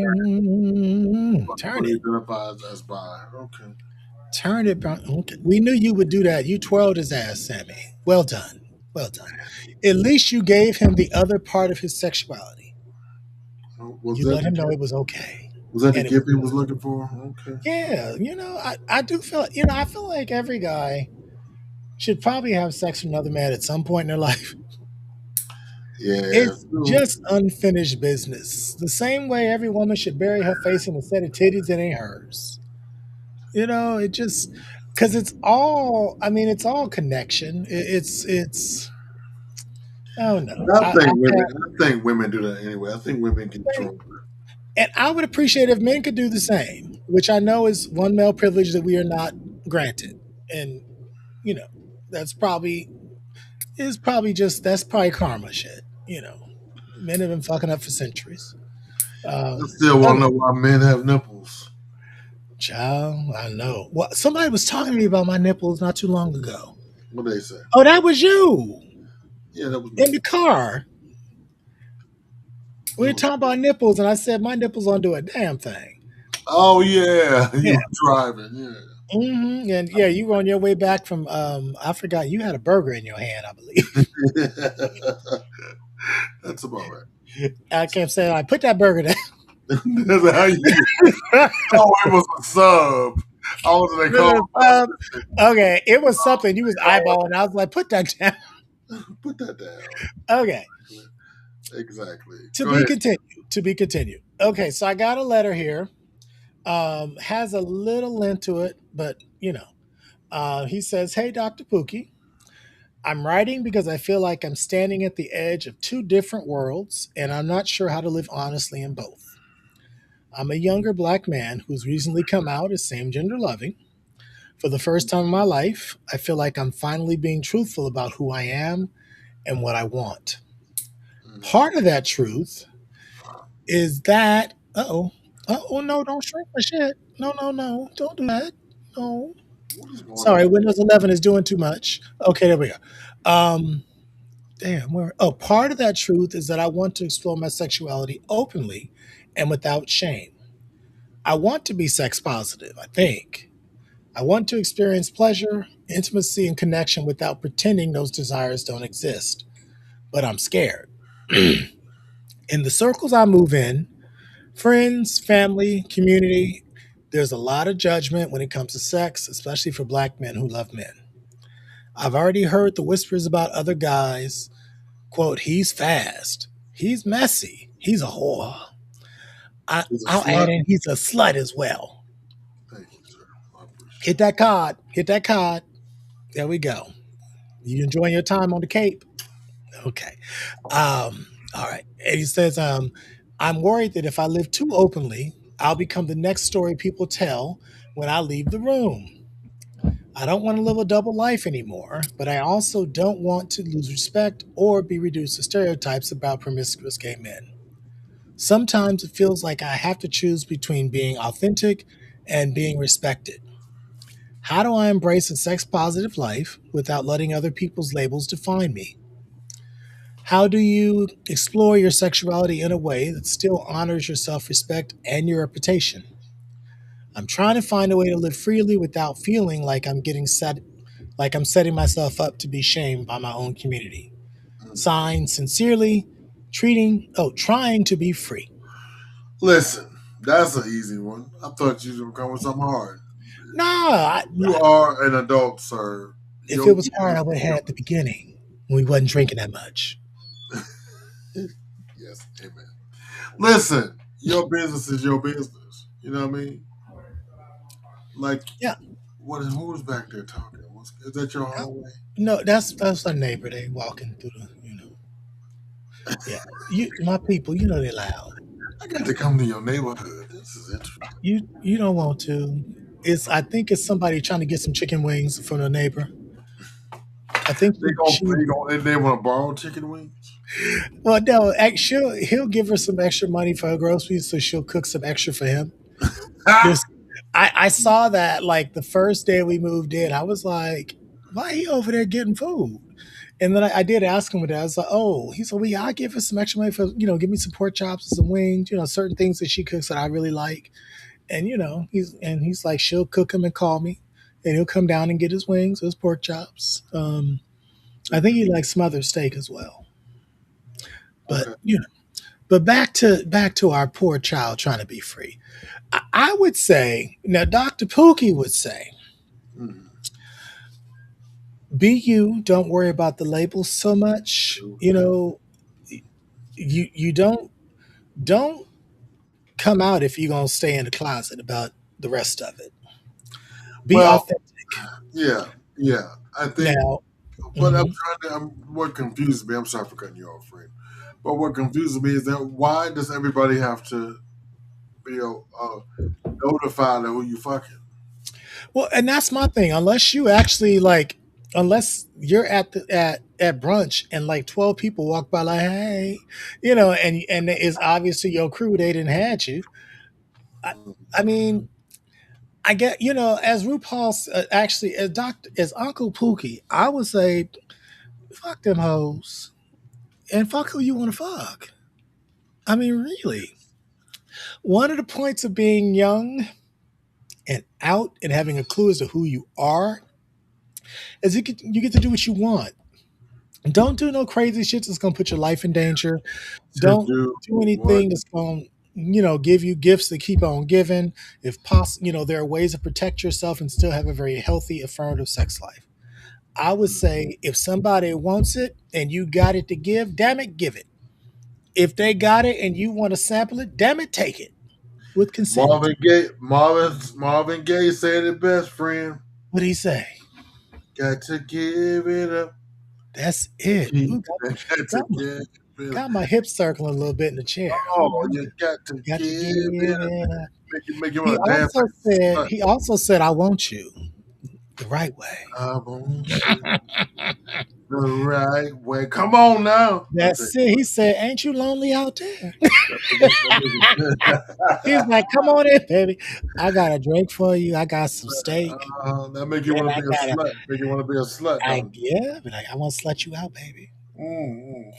what Turn he it. identifies as bi. Okay. Turn it. Okay. We knew you would do that. You twirled his ass, Sammy. Well done. Well done. At least you gave him the other part of his sexuality. Was You that let the him know gift? it was okay. Was that the And it was gift he was looking for? Okay. Yeah, I do feel, I feel like every guy should probably have sex with another man at some point in their life. Yeah. It's just unfinished business. The same way every woman should bury her face in a set of titties that ain't hers. It just because it's all. I mean, it's all connection. It's. Oh no, I think women do that anyway. I think women get drunk. and I would appreciate if men could do the same, which I know is one male privilege that we are not granted, and you know, that's probably just that's probably karma shit. Men have been fucking up for centuries. I still want Okay. to know why men have nipples. Child, I know. Well, somebody was talking to me about my nipples not too long ago. What they say? Oh, that was you Yeah, that was in me. the car. We That were was talking me. about nipples, and I said my nipples don't do a damn thing. Oh yeah, Yeah. you were driving. Yeah. And yeah, you were on your way back from. I forgot you had a burger in your hand, I believe. That's about right. I kept saying, "I put that burger down." That's how you. Oh, it was a sub. I was they call Okay, it was something you was eyeballing. I was like, "Put that down." Put that down. Okay, Exactly. to Go be ahead. continued. To be continued. Okay, so I got a letter here. Has a little lint to it, but he says, "Hey, Dr. Pookie, I'm writing because I feel like I'm standing at the edge of two different worlds, and I'm not sure how to live honestly in both. I'm a younger black man who's recently come out as same gender loving. For the first time in my life, I feel like I'm finally being truthful about who I am and what I want. Mm. Part of that truth is that, oh no, don't shrink my shit. No, no, no, don't do that. No. What is going Sorry, on? Windows 11 is doing too much. Okay, there we go. Damn, where? Oh, part of that truth is that I want to explore my sexuality openly and without shame. I want to be sex positive, I think. I want to experience pleasure, intimacy, and connection without pretending those desires don't exist. But I'm scared. In the circles I move in, friends, family, community, there's a lot of judgment when it comes to sex, especially for black men who love men. I've already heard the whispers about other guys. Quote, he's fast. He's messy. He's a whore. He's a I'll add slut. in he's a slut as well. Thank you, sir. I appreciate Hit that card. Hit that card. There we go. You enjoying your time on the Cape? Okay. All right. And he says, I'm worried that if I live too openly, I'll become the next story people tell when I leave the room. I don't want to live a double life anymore, but I also don't want to lose respect or be reduced to stereotypes about promiscuous gay men. Sometimes it feels like I have to choose between being authentic and being respected. How do I embrace a sex positive life without letting other people's labels define me? How do you explore your sexuality in a way that still honors your self respect and your reputation? I'm trying to find a way to live freely without feeling like like I'm setting myself up to be shamed by my own community. it. Mm. Signed sincerely, trying to be free. Listen, that's an easy one. I thought you were going to come with something hard. No, You are an adult, sir. if it Your was hard, I business would is have had it at the beginning when we wasn't drinking that much. yours. Yes, amen. Listen, your business is your business. You know what I mean? Like, Yeah, who's back there talking? Is that your yeah. hallway? No, that's our neighbor. They walking through yeah. My people, they loud. I got to come to your neighborhood. This is interesting. You don't want to. I think it's somebody trying to get some chicken wings from a neighbor. I think They want to borrow chicken wings. well, no, he'll give her some extra money for her groceries, so she'll cook some extra for him. Ha! There's, I saw that like the first day we moved in. I was like, why he over there getting food? And then I did ask him with that. I was like, oh, he said, well, yeah, I'll give her some extra money for, give me some pork chops and some wings, certain things that she cooks that I really like. And, he's like, she'll cook them and call me and he'll come down and get his wings, his pork chops. I think he likes smothered steak as well. But, Okay. but back to our poor child trying to be free. I would say, now, Dr. Pouquie would say, Mm. be you, don't worry about the labels so much. You don't come out if you're gonna stay in the closet about the rest of it. Be Well, authentic. yeah, yeah. I think, Now, but mhm. what confuses me, I'm sorry for cutting you off, friend. But what confuses me is that why does everybody have to be notified of who you fucking? Well, and that's my thing. Unless you actually unless you're at brunch and like 12 people walk by like, hey, and it's obvious to your crew they didn't had you. I, I mean, I get as RuPaul actually as Uncle Pookie, I would say fuck them hoes and fuck who you want to fuck. I mean, really. One of the points of being young and out and having a clue as to who you are is you get to do what you want. Don't do no crazy shit that's gonna put your life in danger. To Don't do do what? anything that's gonna give you gifts that keep on giving. If possible, there are ways to protect yourself and still have a very healthy, affirmative sex life. I would say if somebody wants it and you got it to give, damn it, give it. If they got it and you want to sample it, damn it, take it with consent. Marvin Gaye said it best, friend. What do he say? Got to give it up. That's it. Ooh, Got to got, my, give it up. got my hips circling a little bit in the chair. Oh, you got to Got to give give it up. it up. Make you want to dance like a slut. He also said, I want you. the right way. I won't do the right way. Come on now. I tell That's it. He said, "Ain't you lonely out there?" He's you, like, "Come on in, baby. I got a drink for you. I got some steak, that make you and want I to be a got a, slut. Make you want to be a slut, I don't yeah, but I want to slut you out, baby." you? Mm-hmm.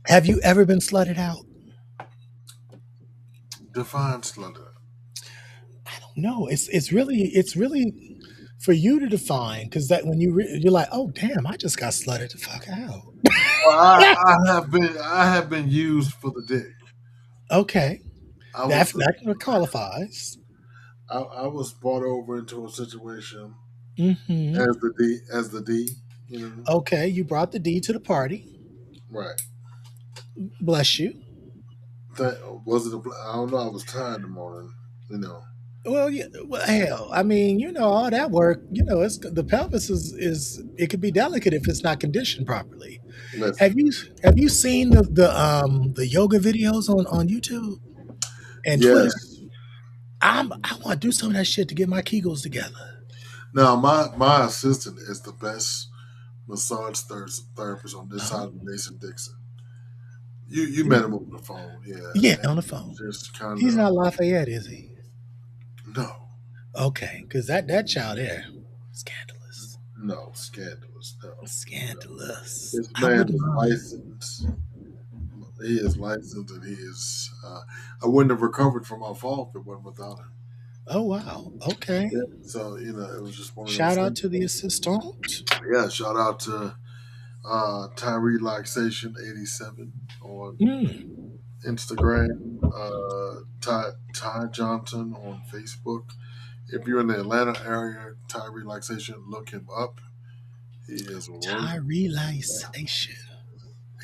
Have you ever been slutted out? Define slutter. I don't know. It's really for you to define because that when you're like, oh damn, I just got slutted the fuck out. Well, I have been used for the dick. Okay, I that was that qualifies. I was brought over into a situation Hmm. as the D, you know. Okay, you brought the D to the party. Right. Bless you. That was it. I don't know. I was tired in the morning, you know. Well, yeah. Well, hell, I mean, all that work. It's the pelvis is it could be delicate if it's not conditioned properly. Have Listen. you have you seen the yoga videos on YouTube and Twitter? Yes. I want to do some of that shit to get my Kegels together. Now my assistant is the best massage therapist on this Uh-huh. side of Mason Dixon. You met him over the phone, yeah, Yeah, on the and phone. just kind He's of not Lafayette, is he? no, Okay, because that child there, scandalous, no scandalous, no, no. scandalous. This I man wouldn't is mind. licensed. He is licensed, and he is. I wouldn't have recovered from my fall if it wasn't without him. Oh wow. Okay. Yeah, so it was just one of those Shout out things. to the assistant. Yeah, shout out to Tyree Relaxation 87 on Mm, Instagram, Ty Johnson on Facebook. If you're in the Atlanta area, Ty Relaxation, look him up. He is worth that. Tyrealization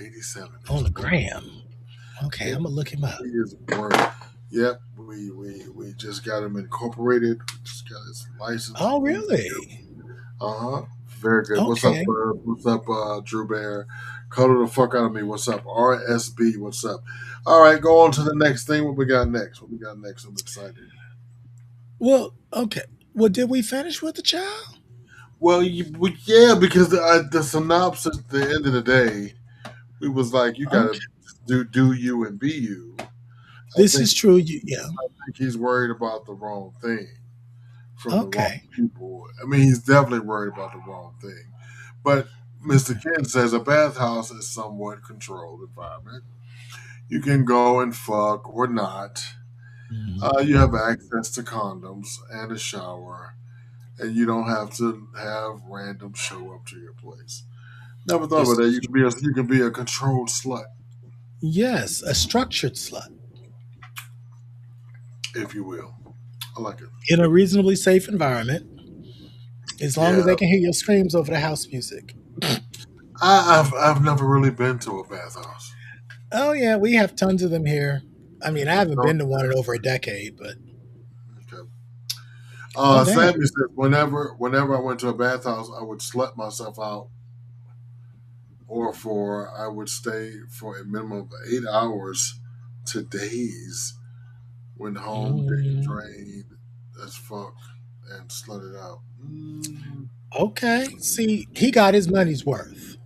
87 on is the worth. gram. Okay, Yeah, I'm gonna look him he up. is worth. Yep, we just got him incorporated. We just got his license. Oh really? Uh huh. Very good. What's up, Okay. bud? What's up, Drew Bear? Color the fuck out of me. What's up, RSB? What's up? All right, go on to the next thing. What we got next? What we got next? I'm excited. Well, okay. Well, did we finish with the child? Well, yeah, because the synopsis at the end of the day, we was like, you gotta Okay. do you and be you. I This think is true. Yeah. he's worried about the wrong thing from the wrong Okay. people. I mean, he's definitely worried about the wrong thing. But Mr. Ken says a bathhouse is somewhat controlled environment. You can go and fuck or not. Mhm. You have access to condoms and a shower, and you don't have to have random show up to your place. Never thought This about that. is You can be a controlled slut, yes, a structured slut if you will. I like it. in a reasonably safe environment, as long as Yeah, they can hear your screams over the house music. I've never really been to a bathhouse. Oh yeah, we have tons of them here. I mean, I haven't No, been to one in over a decade, but okay. oh damn. Sammy says whenever I went to a bathhouse, I would slut myself out, or for I would stay for a minimum of 8 hours to days. Went home, dick Mm, drained as fuck, and slutted out. okay. See, he got his money's worth.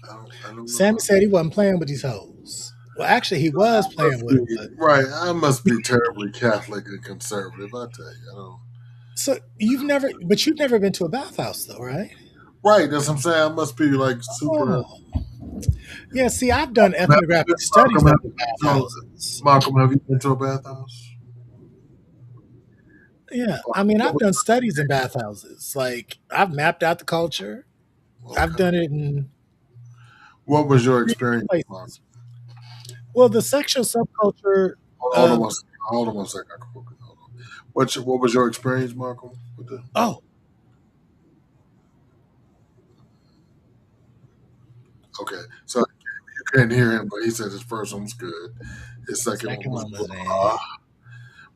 I don't know Sammy about said he wasn't playing with these hoes. Well, actually, he was playing must with be them, but right. I must be terribly Catholic and conservative. I tell you, I don't. so you've never been to a bathhouse though, right? Right, that's what I'm saying. I must be like super. Oh, yeah. See, I've done ethnographic studies Malcolm, of have, the so, bathhouses. Malcolm, have you been to a bathhouse? Yeah, I mean, I've done studies in bathhouses. Like, I've mapped out the culture. I've Okay. done it in What was your three different experience, Mark? places. Well, the sexual subculture Hold on of one second. Hold on one second. Hold on. What was your experience, Malcolm? With the oh, okay, so you can't hear him, but he said his first one was good. His the second one second was one was blah.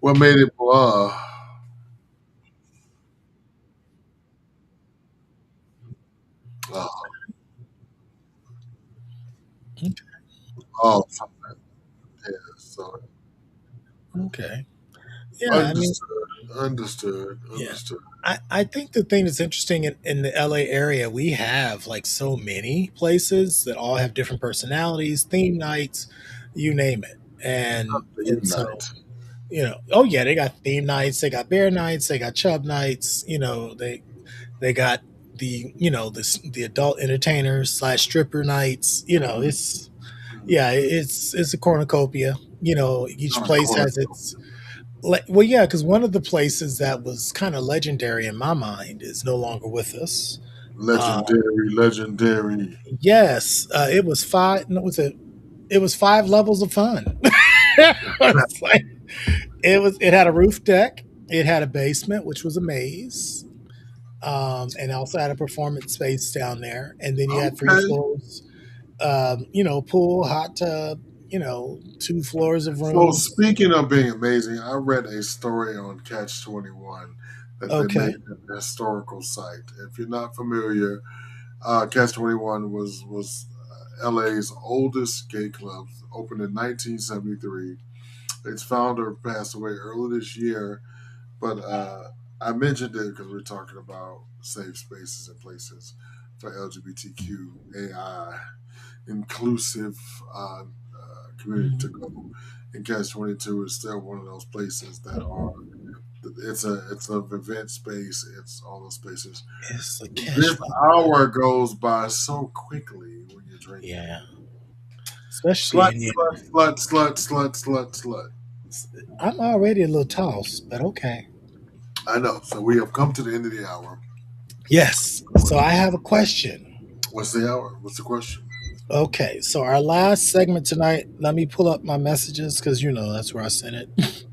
What made it blah? Oh, oh, something. Yeah, so okay. Yeah, I mean, understood. Understood. Yeah. Understood. I think the thing that's interesting in the LA area, we have like so many places that all have different personalities, theme nights, you name it. And so, Unite. oh yeah, they got theme nights, they got bear nights, they got chub nights, they got the adult entertainers slash stripper nights. It's yeah, it's a cornucopia. Each Not place quite. has its well, yeah, because one of the places that was kind of legendary in my mind is no longer with us. Uh, Legendary, legendary. yes, it was five. No, was it? It was 5 levels of fun. It's like it had a roof deck. It had a basement, which was a maze, and also had a performance space down there. And then you had three Okay. floors. Pool, hot tub. 2 floors of So rooms. speaking of being amazing, I read a story on Catch 21 that they made Okay. at a historical site. If you're not familiar, Catch 21 was LA's oldest gay club, opened in 1973. Its founder passed away early this year, but I mentioned it because we're talking about safe spaces and places for LGBTQAI inclusive community to go. And Catch 22 is still one of those places that are it's a event space. It's all those spaces. It's a This catch. hour goes by so quickly when you're drinking. Yeah, especially Slut, in slut, slut, slut, slut, slut, slut. I'm already a little tossed, but okay. I know. So we have come to the end of the hour. Yes. So I have a question. What's the hour? What's the question? Okay. So our last segment tonight, let me pull up my messages because that's where I sent it.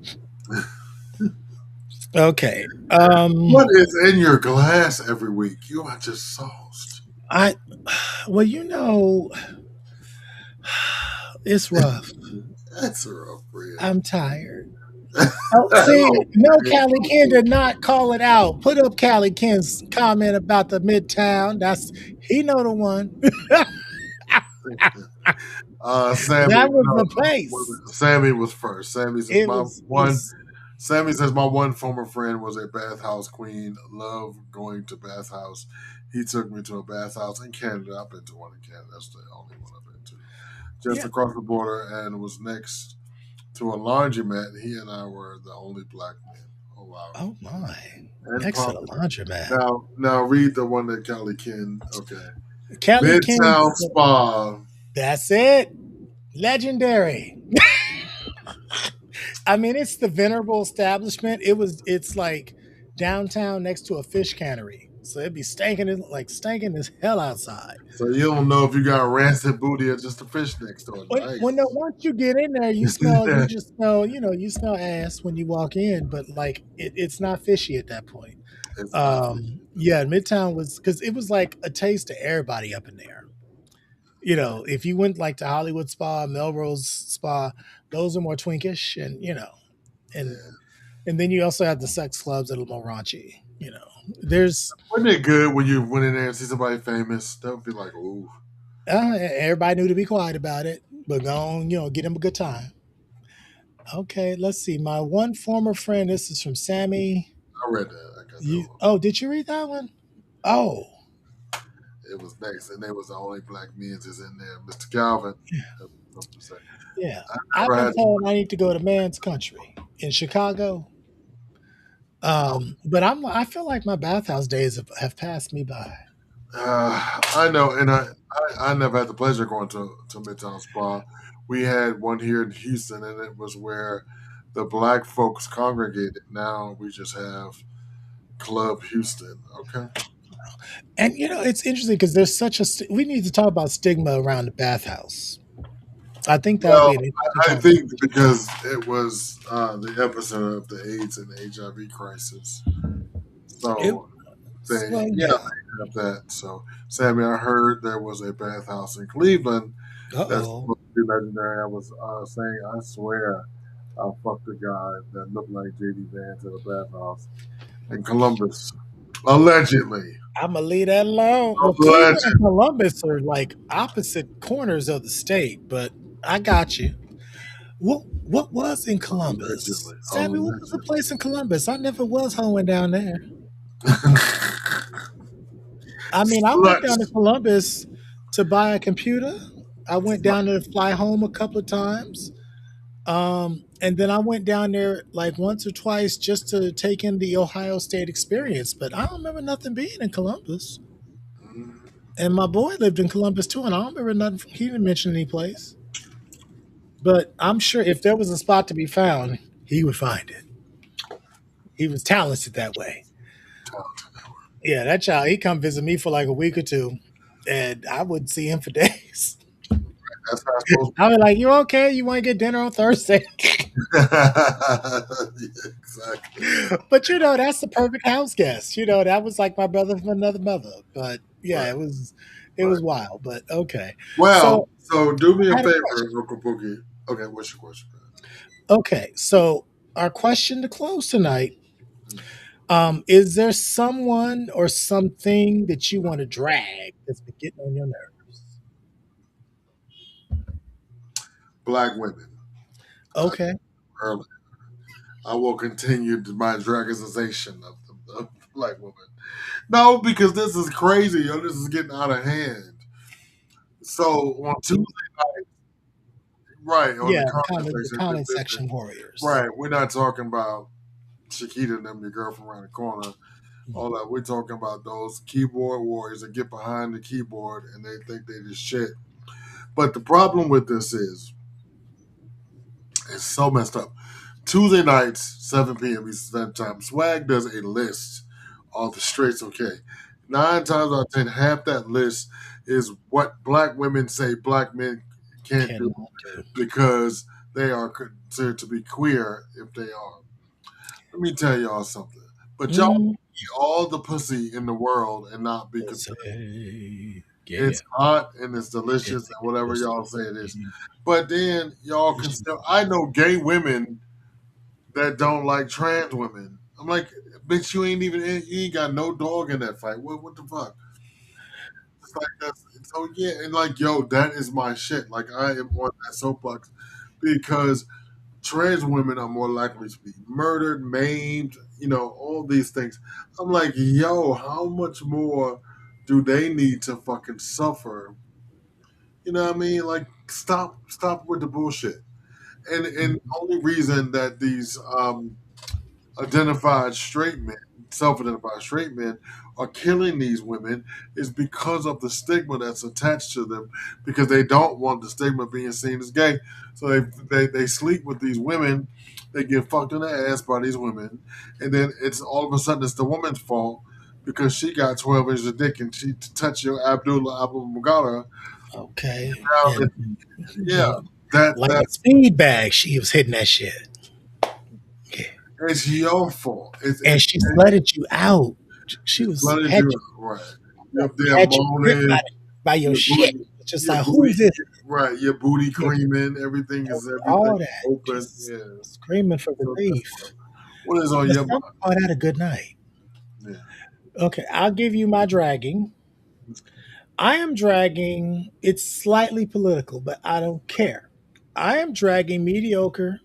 Okay. What is in your glass every week? You are just sauced. I well, it's rough. That's a rough friend. I'm tired. Oh, see, no, Callie Ken did not call it out. Put up Callie Ken's comment about the Midtown. He know the one. Sammy, That was no, the place. Sammy was first. Sammy says It my was. one. Sammy says my one former friend was a bathhouse queen. Love going to bathhouse. He took me to a bathhouse in Canada. I've been to one in Canada. That's the only one I've been to. Just Yeah. across the border, and was next to a laundromat. He and I were the only black men. Oh wow! Oh my. And Next to the popular. laundromat. Now read the one that Callie Ken. Okay, Callie Midtown Ken's. Spa. That's it. Legendary. I mean, it's the venerable establishment. It's like downtown next to a fish cannery. So it'd be stinking as hell outside. So you don't know if you got rancid booty or just a fish next door. Nice. Once you get in there, you just smell, you smell ass when you walk in, but like it's not fishy at that point. It's not fish. Yeah, Midtown was because it was like a taste to everybody up in there. If you went like to Hollywood Spa, Melrose Spa, those are more twinkish, and Yeah. and then you also have the sex clubs that are more raunchy. There's Wasn't it good when you went in there and see somebody famous? That would be like, ooh. everybody knew to be quiet about it, but go on, get them a good time. Okay, let's see. My one former friend. This is from Sammy. I read that. I got that one. Oh, did you read that one? Oh, It was next, and they was the only black men is in there. Mr. Calvin. Something to say. yeah. I I've never been had. told I need to go to man's country in Chicago. Oh, But I feel like my bathhouse days have passed me by. I know, and I never had the pleasure of going to Midtown Spa. We had one here in Houston, and it was where the black folks congregated. Now we just have Club Houston. Okay. And it's interesting because there's such we need to talk about stigma around the bathhouse. I think that would Well, be an interesting I think conversation. because it was the epicenter of the AIDS and the HIV crisis. It, So they, well, yeah, yeah. they have that. So, Sammy, I heard there was a bathhouse in Cleveland Uh that's oh. supposed to be legendary. I was saying, I swear, I fucked a guy that looked like JD Vance at a bathhouse in Columbus. Allegedly. I'm gonna leave that alone. Well, Cleveland and Allegedly. Columbus are like opposite corners of the state, but I got you. What was in Columbus? Allegedly. Sammy, what was the Allegedly. place in Columbus? I never was hoeing down there. I mean, I went down to Sluts. Columbus to buy a computer. I went down to fly home a couple of times. And then I went down there like once or twice just to take in the Ohio State experience. But I don't remember nothing being in Columbus. And my boy lived in Columbus too, and I don't remember nothing. He didn't mention any place. But I'm sure if there was a spot to be found, he would find it. He was talented that way. Yeah, that child, he come visit me for like a week or two, and I wouldn't see him for days. That's how it's supposed I'll be like, "You okay? You want to get dinner on Thursday?" to be. Yeah, exactly. But that's the perfect house guest. That was like my brother from another mother. But yeah, Right. it was Right. wild. But okay, Well, so so do me I a had a favor, question. Uncle Pookie. Okay, what's your question? Okay, so our question to close tonight: Hmm. is there someone or something that you want to drag that's been getting on your nerves? Black women. Uh, Okay, early. I will continue my dragonization of black women. No, because this is crazy, yo. This is getting out of hand. So on Tuesday, right, on the yeah, comment the section, comment listen, section warriors. right, we're not talking about Shakita and them, your girl from around the corner. All that. We're talking about those keyboard warriors that get behind the keyboard and they think they just shit. But the problem with this is, it's so messed up. Tuesday nights, 7 p.m. Eastern Standard Time, Swag does a list of the straights okay. 9 times out of 10, half that list is what black women say black men can't do Cannot do. because they are considered to be queer if they are. Let me tell y'all something. But y'all Mm, eat all the pussy in the world and not be considered. pussy. Yeah, It's hot and it's delicious it's and whatever pussy. y'all say it is. But then y'all can still. I know gay women that don't like trans women. I'm like, bitch, you ain't got no dog in that fight. What the fuck? It's like that's so yeah, and like yo, that is my shit. Like I am on that soapbox because trans women are more likely to be murdered, maimed, all these things. I'm like, yo, how much more do they need to fucking suffer? You know what I mean? Like, stop with the bullshit. And only reason that these identified straight men, self-identified straight men, are killing these women is because of the stigma that's attached to them, because they don't want the stigma being seen as gay. So they sleep with these women, they get fucked in the ass by these women, and then it's all of a sudden it's the woman's fault because she got 12 inches of dick and she touched your Abdullah Abu Mugara. Okay. Now, And yeah, you like that a speed bag, she was hitting that shit. Yeah. it's your fault. And she slutted you out. She It's was flooded had you you right. You're up there had you gripped moaning, by your your shit. booty, It's just your like, who booty, is this? right? Your booty Yeah, creaming. Everything all everything that. open. Just Yeah. screaming for So that's relief. what is on But your some mind. call that a good night. Yeah. Okay, I'll give you my dragging. I am dragging, it's slightly political, but I don't care. I am dragging mediocre,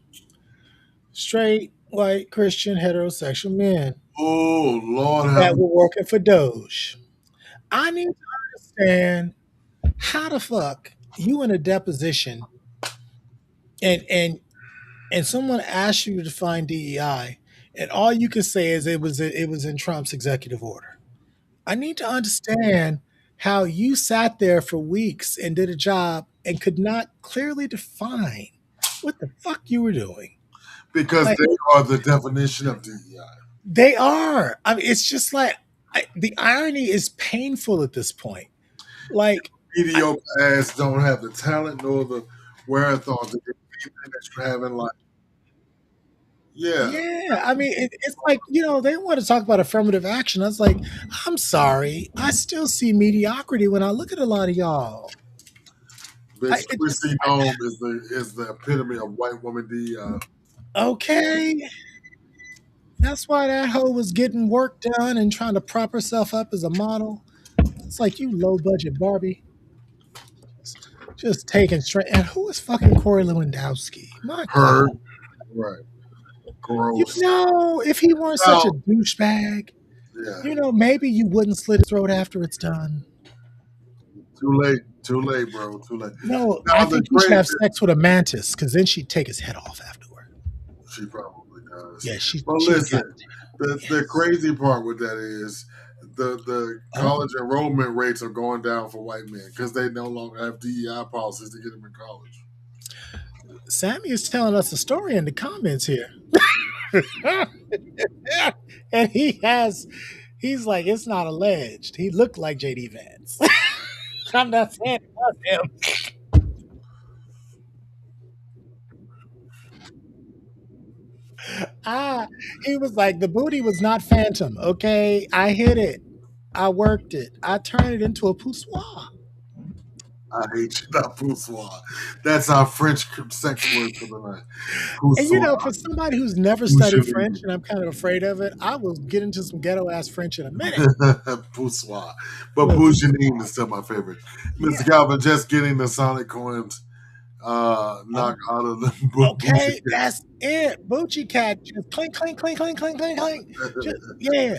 straight, white, Christian, heterosexual men Oh Lord have that mercy. were working for Doge. I need to understand how the fuck you in a deposition and and someone asks you to define DEI, and all you can say is it was in Trump's executive order. I need to understand how you sat there for weeks and did a job and could not clearly define what the fuck you were doing. Because Like they are the definition of DEI. they are. I mean, it's just like the irony is painful at this point. Like, I, Mediocre ass don't have the talent nor the wherewithal to get anything that you have in life. Yeah. yeah, I mean, it's like they want to talk about affirmative action. I was like, I'm sorry, I still see mediocrity when I look at a lot of y'all. Bitch, It just Chrissy Dome is the epitome of white woman DEI. okay. That's why that hoe was getting work done and trying to prop herself up as a model. It's like you low budget Barbie. Just taking straight. And who is fucking Corey Lewandowski? My Her, God. right? You Gross. know, if he weren't such a Now, douchebag, yeah, maybe you wouldn't slit his throat after it's done. too late, bro, too late. No, I Now the think he should great, have sex with a mantis because then she'd take his head off afterward. she probably does. Yeah, But she's got. listen, the Yes. crazy part with that is the Oh, college enrollment rates are going down for white men because they no longer have DEI policies to get them in college. Sammy is telling us a story in the comments here. And he's like, it's not alleged. He looked like JD Vance. I'm not saying it was him. Ah, he was like, the booty was not phantom. Okay, I hit it. I worked it. I turned it into a poussoir. I hate you, not poussoir. That's our French sex word for the night. And Poussoir. for somebody who's never studied French, and I'm kind of afraid of it, I will get into some ghetto ass French in a minute. Poussoir. But Bouginine is still my favorite. Mr. Yeah. Calvin just getting the Sonic coins knocked out of the Okay, that's it. Bucci cat, just clink, clink, clink, clink, clink, clink, clink. Just, yeah.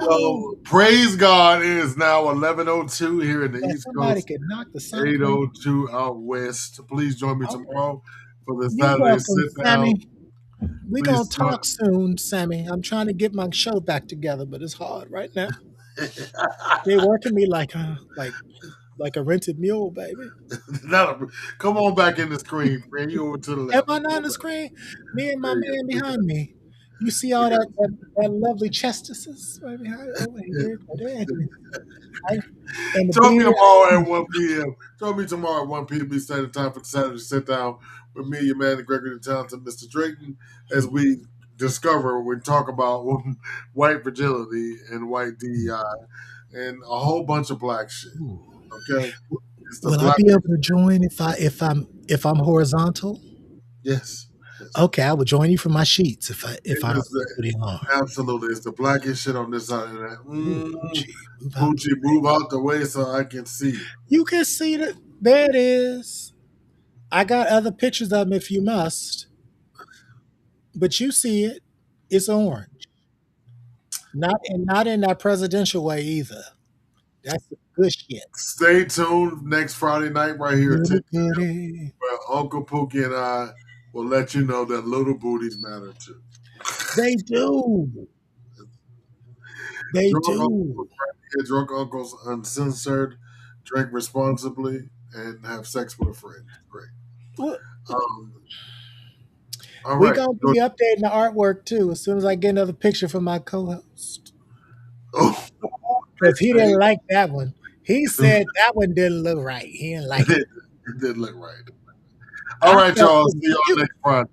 So praise God, it is now 11:02 here in the East somebody Coast, could knock the sun. 8:02 out west. Please join me tomorrow for the You're Saturday welcome, sit down. Sammy. We're going to talk soon, Sammy. I'm trying to get my show back together, but it's hard right now. They're working me like a rented mule, baby. Come on back in the screen. Bring you over to the left. Am I not on the screen? Me and my man behind me. You see all that lovely chestises right behind over here. Join me tomorrow at 1 p.m. Join me tomorrow at 1 p.m. Standard Time for the Saturday sit down with me, your man, Gregory the Talented Mr. Drayton, as we talk about white fragility and white DEI and a whole bunch of black shit. Okay, will I be able to join if I'm horizontal? Yes. Okay, I will join you for my sheets if I don't put it on. Absolutely, it's the blackest shit on this side of that. Pouquie, move out the way so I can see it. You can see that. There it is. I got other pictures of them if you must, but you see it. It's orange. Not in that presidential way either. That's the good shit. Stay tuned next Friday night right here at 10 p.m. where Uncle Pouquie and I will let you know that little booties matter too. They do. They do. Drunk uncles uncensored, drink responsibly, and have sex with a friend. Great. We're going to be updating the artwork too as soon as I get another picture from my co-host. Because he didn't like that one. He said that one didn't look right. He didn't like it. It didn't look right. All right, y'all. See y'all next Friday.